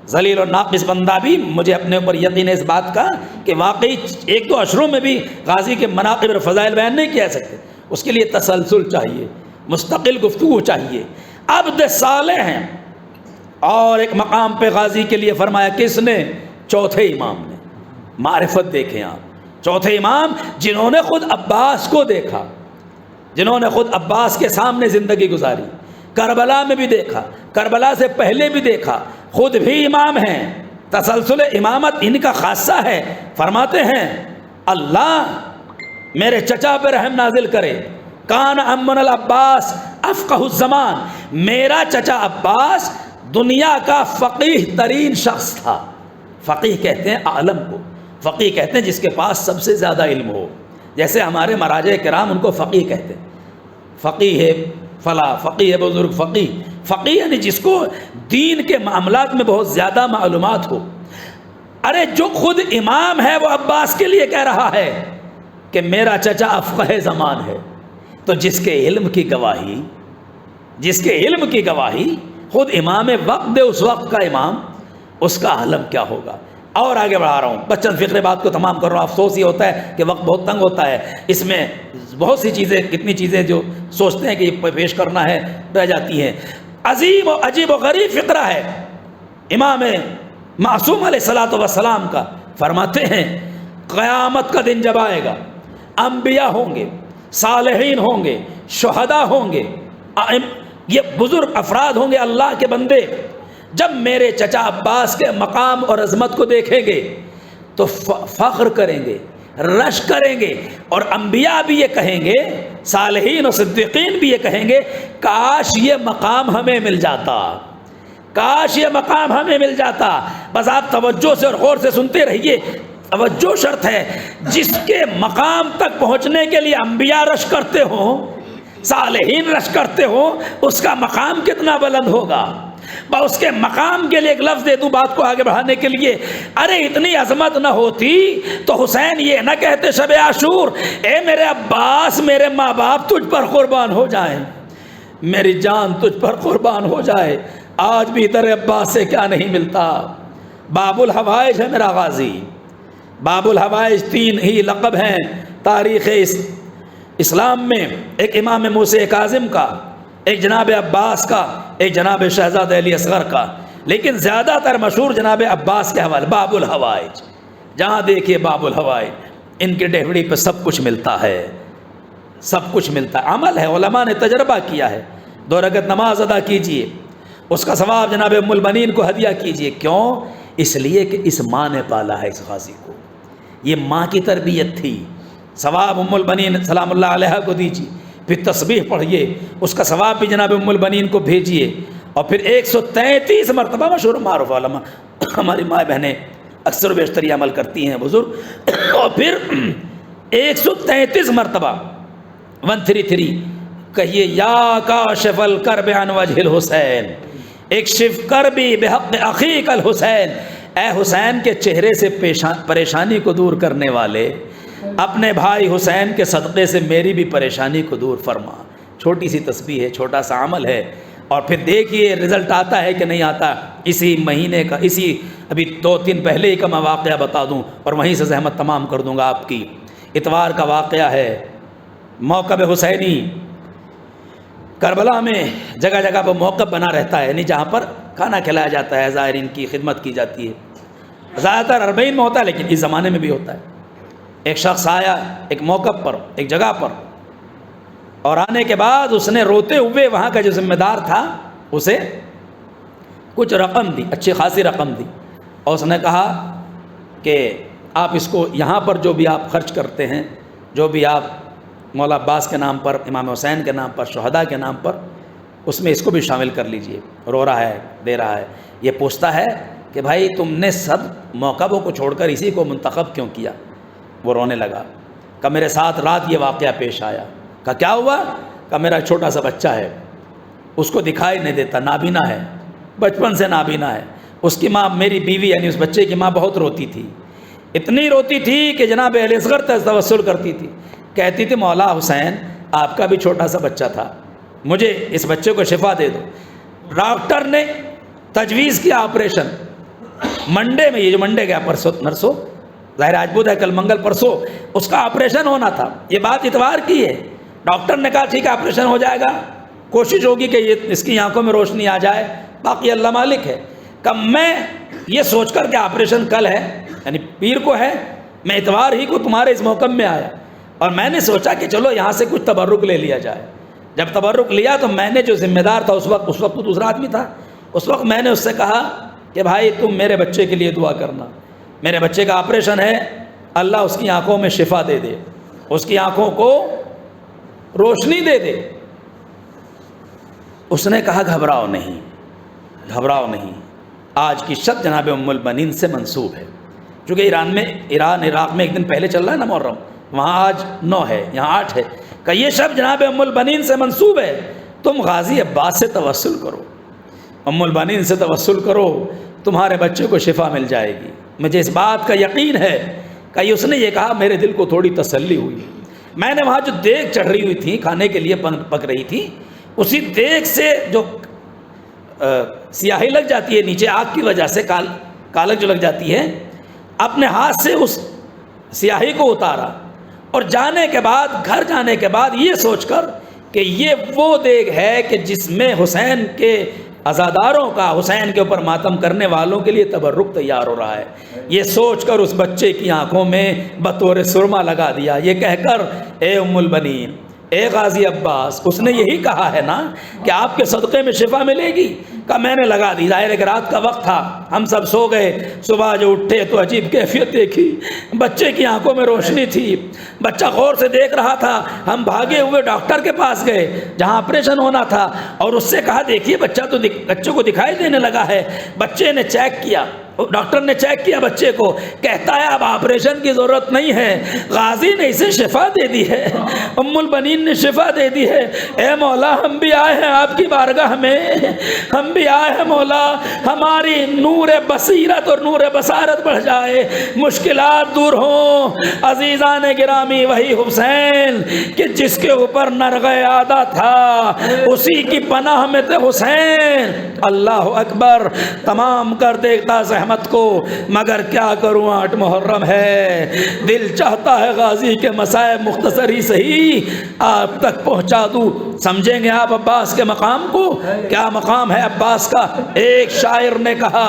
ذلیل و ناقص بندہ بھی مجھے اپنے اوپر یقین ہے اس بات کا کہ واقعی ایک دو اشروں میں بھی غازی کے مناقب اور فضائل بیان نہیں کیا سکتے، اس کے لیے تسلسل چاہیے، مستقل گفتگو چاہیے۔ عبد صالح ہیں، اور ایک مقام پہ غازی کے لیے فرمایا کس نے؟ چوتھے امام نے۔ معرفت دیکھیں آپ، چوتھے امام جنہوں نے خود عباس کو دیکھا، جنہوں نے خود عباس کے سامنے زندگی گزاری، کربلا میں بھی دیکھا، کربلا سے پہلے بھی دیکھا، خود بھی امام ہیں، تسلسل امامت ان کا خاصہ ہے۔ فرماتے ہیں اللہ میرے چچا پہ رحم نازل کرے، کان امن العباس افقہ الزمان، میرا چچا عباس دنیا کا فقیہ ترین شخص تھا۔ فقیہ کہتے ہیں عالم کو، فقیہ کہتے ہیں جس کے پاس سب سے زیادہ علم ہو، جیسے ہمارے مراجع کرام ان کو فقیہ کہتے ہیں۔ فقیہ ہے فلاں، فقیہ ہے بزرگ، فقیہ یعنی جس کو دین کے معاملات میں بہت زیادہ معلومات ہو۔ ارے جو خود امام ہے وہ عباس کے لیے کہہ رہا ہے کہ میرا چچا افقہ زمان ہے، تو جس کے علم کی گواہی، جس کے علم کی گواہی خود امام وقت دے، اس وقت کا امام، اس کا عالم کیا ہوگا۔ اور آگے بڑھا رہا ہوں، بچن فکر بات کو تمام کر رہا ہوں۔ افسوس یہ ہوتا ہے کہ وقت بہت تنگ ہوتا ہے، اس میں بہت سی چیزیں، کتنی چیزیں جو سوچتے ہیں کہ یہ پیش کرنا ہے رہ جاتی ہیں۔ عظیم و عجیب و غریب فقرہ ہے امام معصوم علیہ الصلوۃ والسلام کا۔ فرماتے ہیں قیامت کا دن جب آئے گا، انبیاء ہوں گے، صالحین ہوں گے، شہداء ہوں گے، یہ بزرگ افراد ہوں گے اللہ کے بندے، جب میرے چچا عباس کے مقام اور عظمت کو دیکھیں گے تو فخر کریں گے، رشک کریں گے، اور انبیاء بھی یہ کہیں گے، صالحین اور صدیقین بھی یہ کہیں گے، کاش یہ مقام ہمیں مل جاتا، کاش یہ مقام ہمیں مل جاتا۔ بس آپ توجہ سے اور غور سے سنتے رہیے، توجہ شرط ہے، جس کے مقام تک پہنچنے کے لیے انبیاء رش کرتے ہوں، صالحین رش کرتے ہوں، اس کا مقام کتنا بلند ہوگا۔ میں اس کے مقام کے لیے ایک لفظ دے دوں بات کو آگے بڑھانے کے لیے، ارے اتنی عظمت نہ ہوتی تو حسین یہ نہ کہتے شب عاشور، اے میرے عباس میرے ماں باپ تجھ پر قربان ہو جائیں، میری جان تجھ پر قربان ہو جائے۔ آج بھی در عباس سے کیا نہیں ملتا۔ باب الحوائج ہے میرا غازی، باب الحوائج 3 ہی لقب ہیں تاریخ اسلام میں، ایک امام موسیٰ کاظم کا، ایک جناب عباس کا، ایک جناب شہزادہ علی اصغر کا، لیکن زیادہ تر مشہور جناب عباس کے حوالے باب الحوائج۔ جہاں دیکھیے باب الحوائج، ان کی ڈہڑی پہ سب کچھ ملتا ہے، سب کچھ ملتا ہے، عمل ہے، علماء نے تجربہ کیا ہے۔ 2 رکعت نماز ادا کیجئے، اس کا ثواب جناب ام البنین کو ہدیہ کیجئے۔ کیوں؟ اس لیے کہ اس ماں نے پالا ہے اس غازی کو، یہ ماں کی تربیت تھی۔ ثواب ام البنین سلام اللہ علیہ کو دیجیے، پھر تسبیح پڑھیے، اس کا ثواب بھی جناب ام البنین کو بھیجیے، اور پھر 133 مرتبہ مشہور معروف علماء ہماری ماں بہنیں اکثر و بیشتر یہ عمل کرتی ہیں بزرگ، اور پھر 133 مرتبہ 133 کہیے یا کاشف الکرب عن وجہ الحسین اکشف کربی بحق اخیک الحسین، اے حسین کے چہرے سے پریشانی کو دور کرنے والے، اپنے بھائی حسین کے صدقے سے میری بھی پریشانی کو دور فرما۔ چھوٹی سی تسبیح ہے، چھوٹا سا عمل ہے، اور پھر دیکھیے رزلٹ آتا ہے کہ نہیں آتا۔ اسی مہینے کا، اسی ابھی 2-3 پہلے ہی کا میں واقعہ بتا دوں اور وہیں سے زحمت تمام کر دوں گا آپ کی۔ اتوار کا واقعہ ہے، موقب حسینی کربلا میں جگہ جگہ پر موقف بنا رہتا ہے، یعنی جہاں پر کھانا کھلایا جاتا ہے، زائرین کی خدمت کی جاتی ہے۔ زیادہ تر عربین میں ہوتا ہے لیکن اس زمانے میں بھی ہوتا ہے۔ ایک شخص آیا ایک موقف پر، ایک جگہ پر، اور آنے کے بعد اس نے روتے ہوئے وہاں کا جو ذمہ دار تھا اسے کچھ رقم دی، اچھی خاصی رقم دی، اور اس نے کہا کہ آپ اس کو یہاں پر جو بھی آپ خرچ کرتے ہیں، جو بھی آپ مولا عباس کے نام پر، امام حسین کے نام پر، شہداء کے نام پر، اس میں اس کو بھی شامل کر لیجئے۔ رو رہا ہے، دے رہا ہے، یہ پوچھتا ہے کہ بھائی تم نے سب موقعوں کو چھوڑ کر اسی کو منتخب کیوں کیا؟ وہ رونے لگا، کہ میرے ساتھ رات یہ واقعہ پیش آیا۔ کہ کیا ہوا؟ کہ میرا چھوٹا سا بچہ ہے، اس کو دکھائی نہیں دیتا، نابینا ہے، بچپن سے نابینا ہے۔ اس کی ماں، میری بیوی یعنی اس بچے کی ماں بہت روتی تھی، اتنی روتی تھی کہ جناب علی اصغر تک توسل کرتی تھی، کہتی تھی مولا حسین آپ کا بھی چھوٹا سا بچہ تھا، مجھے اس بچے کو شفا دے دو۔ ڈاکٹر نے تجویز کیا آپریشن، منڈے میں، یہ جو منڈے گیا پرسوں، نرسوں ظاہر آج بدھ ہے کل منگل، پرسوں اس کا آپریشن ہونا تھا۔ یہ بات اتوار کی ہے، ڈاکٹر نے کہا ٹھیک ہے آپریشن ہو جائے گا، کوشش ہوگی کہ یہ اس کی آنکھوں میں روشنی آ جائے، باقی اللہ مالک ہے۔ کہ میں یہ سوچ کر کہ آپریشن کل ہے یعنی پیر کو ہے، میں اتوار ہی کو تمہارے اس موقع میں آیا، اور میں نے سوچا کہ چلو یہاں سے کچھ تبرک لے لیا جائے۔ جب تبرک لیا تو میں نے جو ذمہ دار تھا اس وقت تو دوسرا آدمی تھا، اس وقت میں نے اس سے کہا کہ بھائی تم میرے بچے کے لیے دعا کرنا، میرے بچے کا آپریشن ہے، اللہ اس کی آنکھوں میں شفا دے دے، اس کی آنکھوں کو روشنی دے دے۔ اس نے کہا گھبراؤ نہیں، گھبراؤ نہیں۔ آج کی شب جناب ام البنین سے منسوب ہے، چونکہ ایران عراق میں ایک دن پہلے چل رہا ہے نا محرم، وہاں آج 9 ہے، یہاں 8 ہے، کہ یہ شب جناب ام البنین سے منسوب ہے، تم غازی عباس سے توسل کرو، ام البنین سے توسل کرو، تمہارے بچے کو شفا مل جائے گی۔ مجھے اس بات کا یقین ہے کہ اس نے یہ کہا، میرے دل کو تھوڑی تسلی ہوئی۔ میں نے وہاں جو دیگ چڑھ رہی ہوئی تھی، کھانے کے لیے پک رہی تھی، اسی دیگ سے جو سیاہی لگ جاتی ہے نیچے آگ کی وجہ سے، کالک جو لگ جاتی ہے، اپنے ہاتھ سے اس سیاہی کو اتارا، اور جانے کے بعد، گھر جانے کے بعد یہ سوچ کر کہ یہ وہ دیگ ہے کہ جس میں حسین کے عزاداروں کا، حسین کے اوپر ماتم کرنے والوں کے لیے تبرک تیار ہو رہا ہے، یہ سوچ کر اس بچے کی آنکھوں میں بطور سرما لگا دیا، یہ کہہ کر اے ام البنین اے غازی عباس، اس نے یہی کہا ہے نا کہ آپ کے صدقے میں شفا ملے گی؟ کہا میں نے لگا دی، ظاہر ہے کہ رات کا وقت تھا، ہم سب سو گئے، صبح جو اٹھے تو عجیب کیفیت دیکھی، بچے کی آنکھوں میں روشنی تھی، بچہ غور سے دیکھ رہا تھا، ہم بھاگے ہوئے ڈاکٹر کے پاس گئے جہاں آپریشن ہونا تھا، اور اس سے کہا دیکھیے بچوں کو دکھائی دینے لگا ہے۔ بچے نے چیک کیا، ڈاکٹر نے چیک کیا بچے کو، کہتا ہے اب آپریشن کی ضرورت نہیں ہے، غازی نے اسے شفا دے دی ہے، ام البنین نے شفا دے دی ہے۔ اے مولا، ہم بھی آئے ہیں آپ کی بارگاہ میں، ہم بھی آئے ہیں مولا، ہماری نور بصیرت اور نور بصارت بڑھ جائے، مشکلات دور ہوں۔ عزیزان گرامی، وہی حسین کہ جس کے اوپر نرغ عادہ تھا، اسی کی پناہ میں تھے حسین۔ اللہ اکبر، تمام کر دیتا زحمت کو، مگر کیا کروں، 8 محرم ہے، دل چاہتا ہے غازی کے مصائب مختصری صحیح آپ تک پہنچا دوں۔ سمجھیں گے آپ عباس کے مقام کو؟ کیا مقام ہے عباس کا؟ ایک شاعر نے کہا،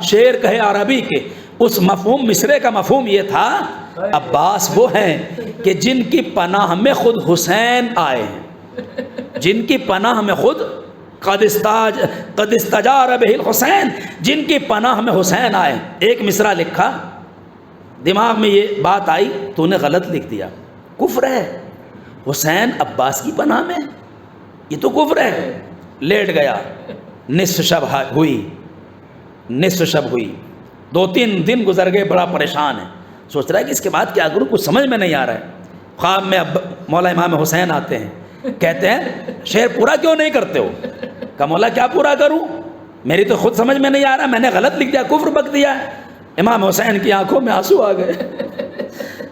شعر کہے عربی کے، اس مفہوم مصرے کا مفہوم یہ تھا، عباس وہ ہیں کہ جن کی پناہ میں خود حسین آئے ہیں، جن کی پناہ میں خود قد استجار بہ الحسین، جن کی پناہ میں حسین آئے۔ ایک مصرع لکھا، دماغ میں یہ بات آئی، تو نے غلط لکھ دیا، کفر ہے، حسین عباس کی پناہ میں، یہ تو کفر ہے۔ لیٹ گیا، نصف شب ہوئی، 2-3 دن گزر گئے، بڑا پریشان ہے، سوچ رہا ہے کہ اس کے بعد کیا کروں، کچھ سمجھ میں نہیں آ رہا ہے۔ خواب میں مولا امام حسین آتے ہیں، کہتے ہیں شعر پورا کیوں نہیں کرتے ہو؟ کہا مولا کیا پورا کروں، میری تو خود سمجھ میں نہیں آ رہا، میں نے غلط لکھ دیا، کفر بک دیا۔ امام حسین کی آنکھوں میں آنسو آ گئے،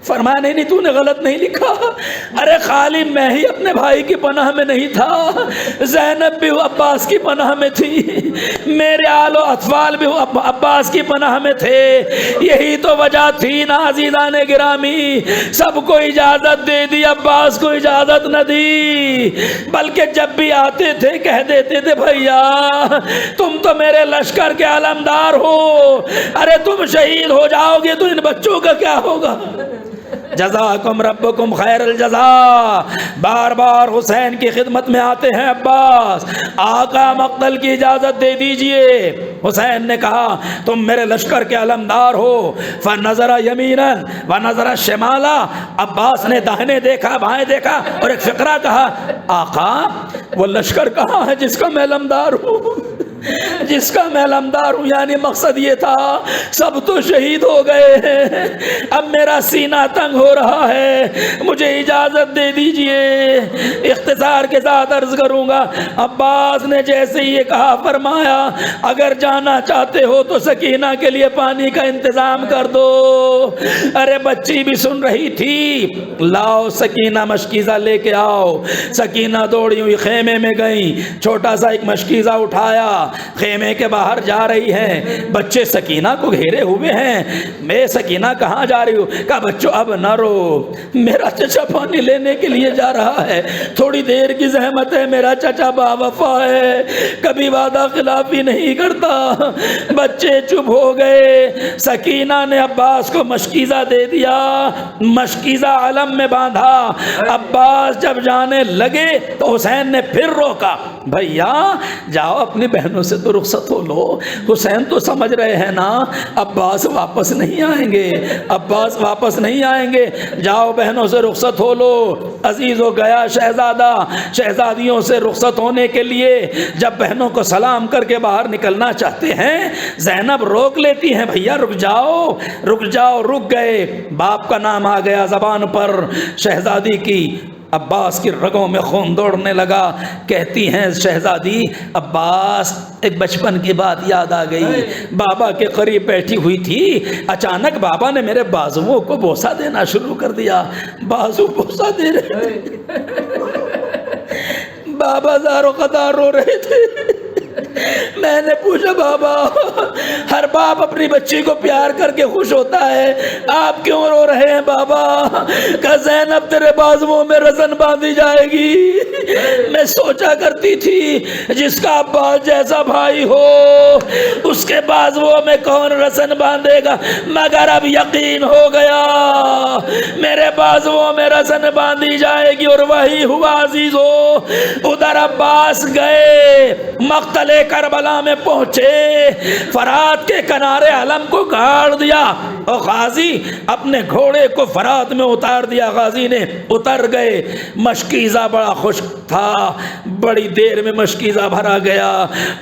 فرمایا نہیں تو نے غلط نہیں لکھا، ارے خالی میں ہی اپنے بھائی کی پناہ میں نہیں تھا، زینب بھی عباس کی پناہ میں تھی، میرے آل و اطفال بھی عباس کی پناہ میں تھے، یہی تو وجہ تھی نا عزیزان گرامی، سب کو اجازت دے دی، عباس کو اجازت نہ دی، بلکہ جب بھی آتے تھے کہہ دیتے تھے بھیا تم تو میرے لشکر کے علمدار ہو، ارے تم شہید ہو جاؤ گے تو ان بچوں کا کیا ہوگا؟ جزاکم ربکم خیر الجزا۔ بار بار حسین کی خدمت میں آتے ہیں عباس، آقا مقتل کی اجازت دے دیجئے۔ حسین نے کہا تم میرے لشکر کے علمدار ہو، فنظر یمینا ونظر شمالا، عباس نے داہنے دیکھا بائیں دیکھا اور ایک فقرہ کہا، آقا وہ لشکر کہاں ہے جس کا میں علمدار ہوں، جس کا میں علمدار ہوں؟ یعنی مقصد یہ تھا سب تو شہید ہو گئے ہیں، اب میرا سینہ تنگ ہو رہا ہے، مجھے اجازت دے دیجئے۔ اختصار کے ساتھ عرض کروں گا، عباس نے جیسے یہ کہا فرمایا اگر جانا چاہتے ہو تو سکینہ کے لیے پانی کا انتظام کر دو۔ ارے بچی بھی سن رہی تھی، لاؤ سکینہ مشکیزہ لے کے آؤ۔ سکینہ دوڑی ہوئی خیمے میں گئیں، چھوٹا سا ایک مشکیزہ اٹھایا، خیمے کے باہر جا رہی ہیں، بچے سکینہ کو گھیرے ہوئے ہیں، میں سکینہ کہاں جا رہی ہوں؟ کہا بچوں اب نہ رو، میرا چچا پانی لینے کے لیے جا رہا ہے، تھوڑی دیر کی زحمت ہے، میرا چچا با وفا ہے، کبھی وعدہ خلافی نہیں کرتا۔ بچے چپ ہو گئے، سکینہ نے عباس کو مشکیزہ دے دیا، مشکیزہ علم میں باندھا۔ عباس جب جانے لگے تو حسین نے پھر روکا، بھیا جاؤ اپنی بہنوں سے تو رخصت ہو لو۔ حسین تو سمجھ رہے ہیں نا عباس واپس نہیں آئیں گے، عباس واپس نہیں آئیں گے، جاؤ بہنوں سے رخصت ہو لو۔ عزیز ہو گیا شہزادہ، شہزادیوں سے رخصت ہونے کے لیے جب بہنوں کو سلام کر کے باہر نکلنا چاہتے ہیں، زینب روک لیتی ہیں، بھیا رک جاؤ رک جاؤ، رک گئے۔ باپ کا نام آ گیا زبان پر، شہزادی کی، عباس کی رگوں میں خون دوڑنے لگا۔ کہتی ہیں شہزادی عباس ایک بچپن کی بات یاد آ گئی، بابا کے قریب بیٹھی ہوئی تھی، اچانک بابا نے میرے بازوؤں کو بوسہ دینا شروع کر دیا، بازو بوسہ دے رہے، بابا زار و قطار رو رہے تھے، میں نے پوچھا بابا ہر باپ اپنی بچی کو پیار کر کے خوش ہوتا ہے، آپ کیوں رو رہے ہیں بابا؟ کہ زینب تیرے بازوؤں میں رزن باندھی جائے گی۔ میں سوچا کرتی تھی جس کا عباس جیسا بھائی ہو اس کے بازوؤں میں کون رزن باندھے گا، مگر اب یقین ہو گیا میرے بازوؤں میں رزن باندھی جائے گی۔ اور وہی ہوا عزیزو، ادھر عباس گئے، مقتل کربلا میں پہنچے، فرات کے کنارے علم کو گاڑ دیا اور غازی اپنے گھوڑے کو فرات میں اتار دیا۔ غازی نے اتر گئے، مشکیزہ بڑا خشک تھا، بڑی دیر میں مشکیزہ بھرا گیا،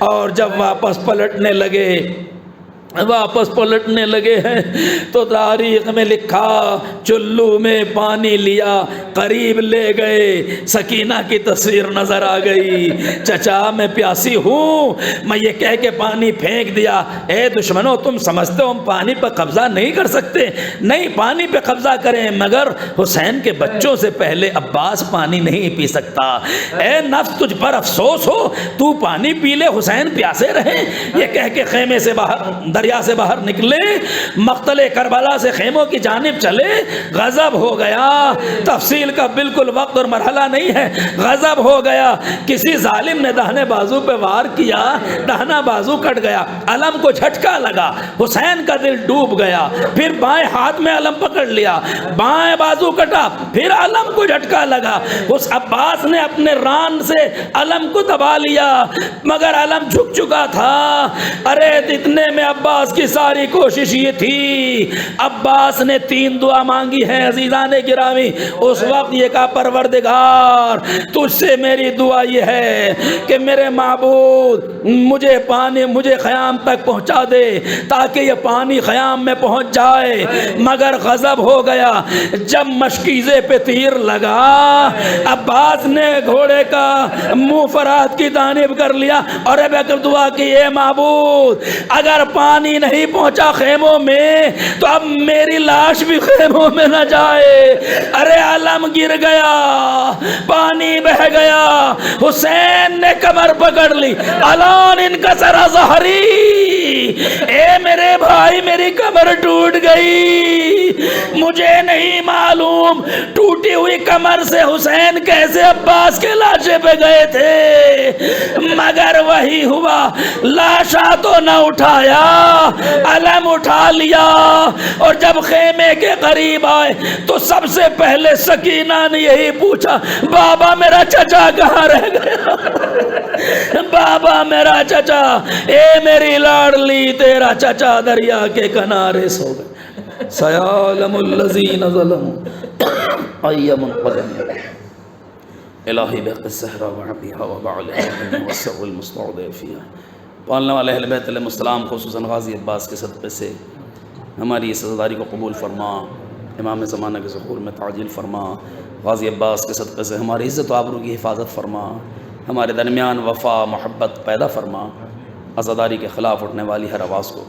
اور جب واپس پلٹنے لگے ہیں تو تاریخ میں لکھا چلو میں پانی لیا، قریب لے گئے، سکینہ کی تصویر نظر آ گئی، چچا میں پیاسی ہوں، میں یہ کہہ کے پانی پھینک دیا۔ اے دشمنوں تم سمجھتے ہو ہم پانی پہ قبضہ نہیں کر سکتے؟ نہیں، پانی پہ قبضہ کریں، مگر حسین کے بچوں سے پہلے عباس پانی نہیں پی سکتا۔ اے نفس تجھ پر افسوس ہو، تو پانی پی لے، حسین پیاسے رہیں۔ یہ کہہ کے خیمے سے دریا سے باہر نکلے، مقتل کربلا سے خیموں کی جانب چلے۔ غضب ہو گیا، تفصیل کا بالکل وقت اور مرحلہ نہیں ہے، غضب ہو گیا، کسی ظالم نے دہنے بازو پہ وار کیا، دہنا بازو کٹ گیا، علم کو جھٹکا لگا، حسین کا دل ڈوب گیا، پھر بائیں ہاتھ میں علم پکڑ لیا، بائیں بازو کٹا، پھر علم کو جھٹکا لگا۔ اس عباس نے اپنے ران سے علم کو دبا لیا، مگر علم جھک چکا تھا۔ ارے اتنے میں عباس کی ساری کوشش یہ تھی، عباس نے 3 دعا مانگی ہیں عزیزان گرامی۔ اس وقت یہ کہا پروردگار تجھ سے میری دعا یہ ہے کہ میرے معبود مجھے خیام تک پہنچا دے تاکہ یہ پانی خیام میں پہنچ جائے۔ مگر غضب ہو گیا، جب مشکیزے پہ تیر لگا، عباس نے گھوڑے کا منہ فرات کی جانب کر لیا اور دعا کی، اے معبود اگر پانی نہیں پہنچا خیموں میں تو اب میری لاش بھی خیموں میں نہ جائے۔ ارے علم گر گیا، پانی بہ گیا، حسین نے کمر پکڑ لی، الان انکسر ظہری، اے میرے بھائی میری کمر ٹوٹ گئی۔ مجھے نہیں معلوم ٹوٹی ہوئی کمر سے حسین کیسے عباس کے لاشے پہ گئے تھے، مگر وہی ہوا، لاشا تو نہ اٹھایا، علم اٹھا لیا، اور جب خیمے کے قریب آئے تو سب سے پہلے سکینہ نے یہی پوچھا، بابا میرا چچا کہاں رہ گیا؟ بابا میرا چچا، اے میری لاڈلی تیرا چچا دریا کے کنارے سو گئے۔ سیعلم الذین ظلموا ای منقلب الہی بحق الصحرا وعبیہا وبعلہا وسع المستعد فیہا۔ پالنے والے اہل بیت علیہ السلام خصوصاً غازی عباس کے صدقے سے ہماری اس عزاداری کو قبول فرما، امام زمانہ کے ظہور میں تعجیل فرما، غازی عباس کے صدقے سے ہماری عزت و آبرو کی حفاظت فرما، ہمارے درمیان وفا محبت پیدا فرما، عزاداری کے خلاف اٹھنے والی ہر آواز کو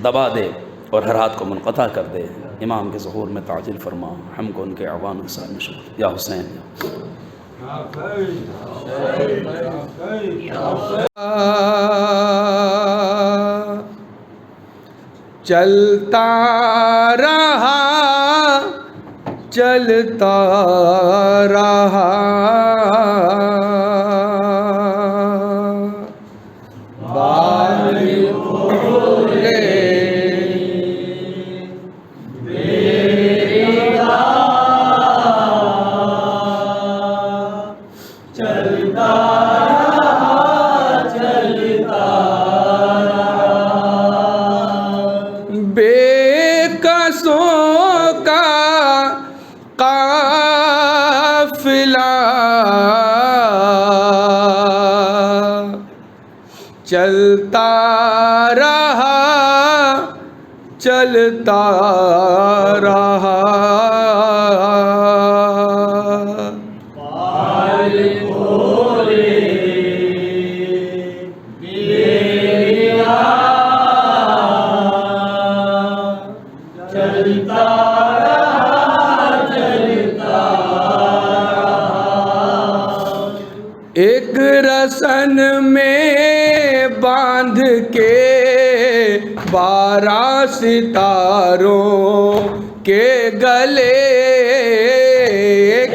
دبا دے اور ہر ہاتھ کو منقطع کر دے، امام کے ظہور میں تعجیل فرما، ہم کو ان کے اعوان کے ساتھ مشغول یا حسین چلتا رہا چلتا رہا چلتا رہا چلتا رہا ایک رسن میں کے 12 ستاروں کے گلے ایک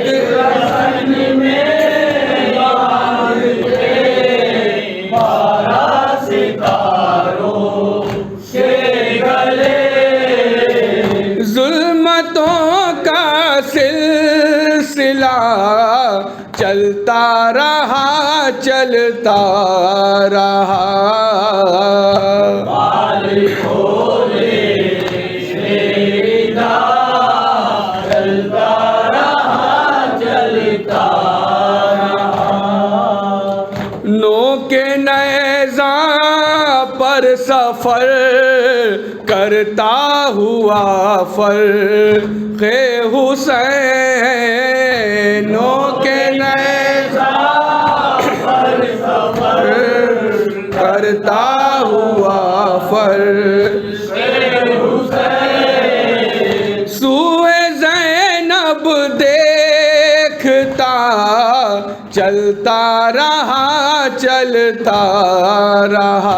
ظلمتوں کا سلسلہ چلتا رہا چلتا رہا نوک نیزاں پر سفر کرتا ہوا فرق حسین نوک نیزاں پر سفر کرتا ہوا فرق حسین سوئے زینب دیکھتا چلتا رہا چلتا رہا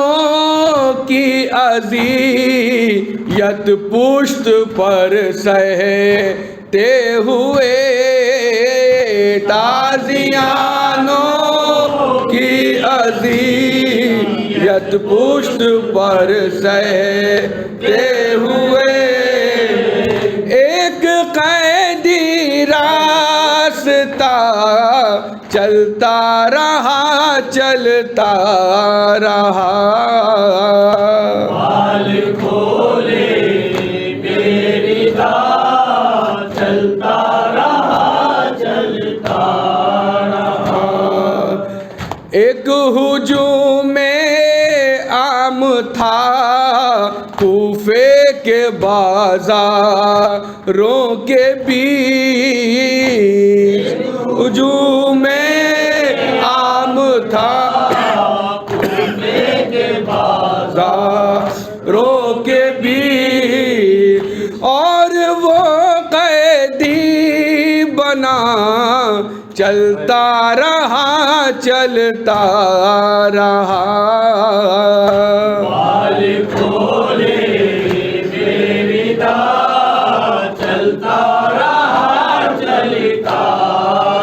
تازیانوں کی اذیت پشت پر سہتے ہوئے تازیانوں کی اذیت پشت پر سہتے ہوئے ایک قیدی راستہ چلتا رہا چلتا رہا چلتا رہا ایک ہجوم عام تھا کوفے کے بازاروں کے بیچ ہجوم عام تھا کوفے کے بازاروں کے بیچ اور وہ قیدی بنا چلتا رہا چلتا رہا چلتا رہا چلتا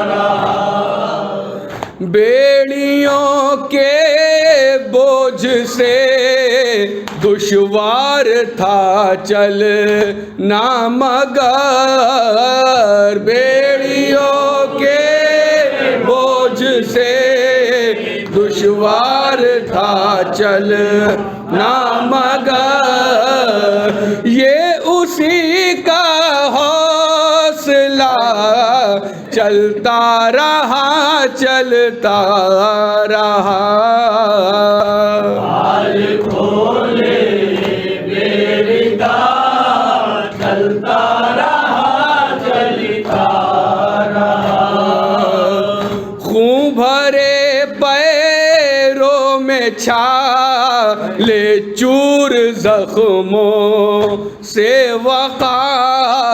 رہا بیڑیوں کے بوجھ سے دشوار تھا چلنا مگر بیڑیوں کے بوجھ سے دشوار تھا چلنا مگر یہ اسی کا حوصلہ چلتا رہا چلتا رہا چلتا رہا چلتا رہا خون بھرے پیروں میں چھالے چور زخموں سے وقار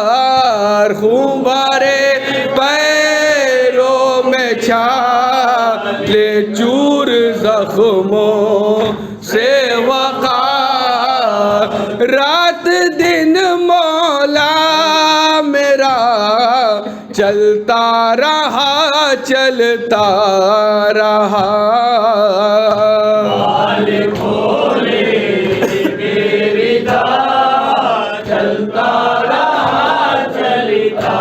خون بھرے پیروں میں چھالے چور زخموں سے وقار رات دن مولا میرا چلتا رہا چلتا رہا چلتا رہا چلتا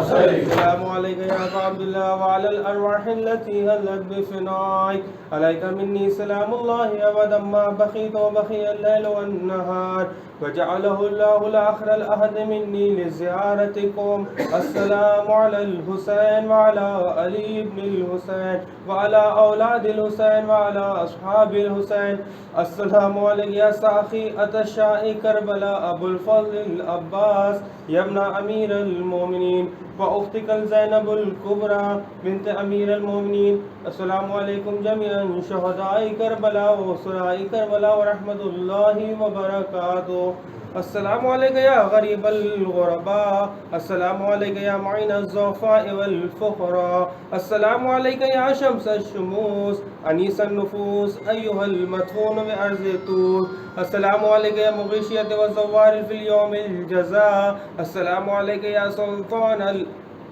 السلام عليك يا أبا عبد الله وعلى الأرواح التي هلت بفنائك عليك مني سلام الله أبدا ما بقيت وبقي الليل والنهار وجعله الله الآخر الأهد مني لزيارتكم. السلام على الحسين وعلى علي بن الحسين وعلى أولاد الحسين وعلى أصحاب الحسين. السلام عليك يا ساخي أتشاء كربلاء أبو الفضل العباس يا ابن أمير المؤمنين وأختك زينب الكبرى بنت أمير المؤمنين. السلام عليكم جميعا شهداء كربلاء وسراء كربلاء ورحمة الله وبركاته. السلام عليك يا غريب الغرباء. السلام عليك يا معين الضعفاء والفقراء. السلام عليك يا شمس الشموس أنيس النفوس أيها المدفون بأرض طور. السلام عليك يا مغيشية والزوار في اليوم الجزاء. السلام عليك يا سلطان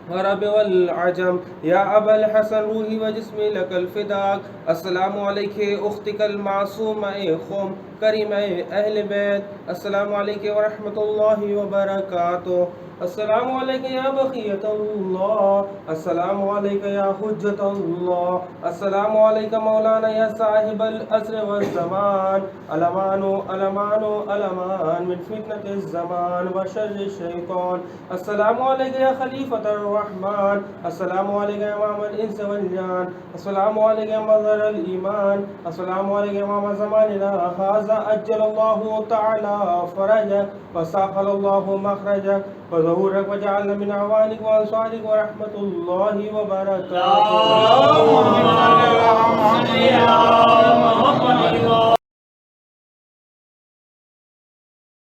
العرب والعجم يا أبا الحسن روحي وجسمي لك الفداء. السلام عليك أختك المعصومة خم كريمة أهل بيت. السلام عليك ورحمة الله وبركاته. السلام عليك يا بقية الله. السلام عليك يا حجة الله. السلام عليك مولانا يا صاحب الأسر والزمان. الأمان الأمان الأمان من فتنة الزمان وشر الشيطان. السلام عليك يا خليفة الرحمن. السلام عليك يا إمام الإنس والجان. السلام عليك يا مظهر الإيمان. السلام عليك يا إمام زماننا هذا أجل الله تعالى فرجك وسهل الله مخرجك وظهورك وجعلنا من أعوانك وأنصارك ورحمة الله وبركاته.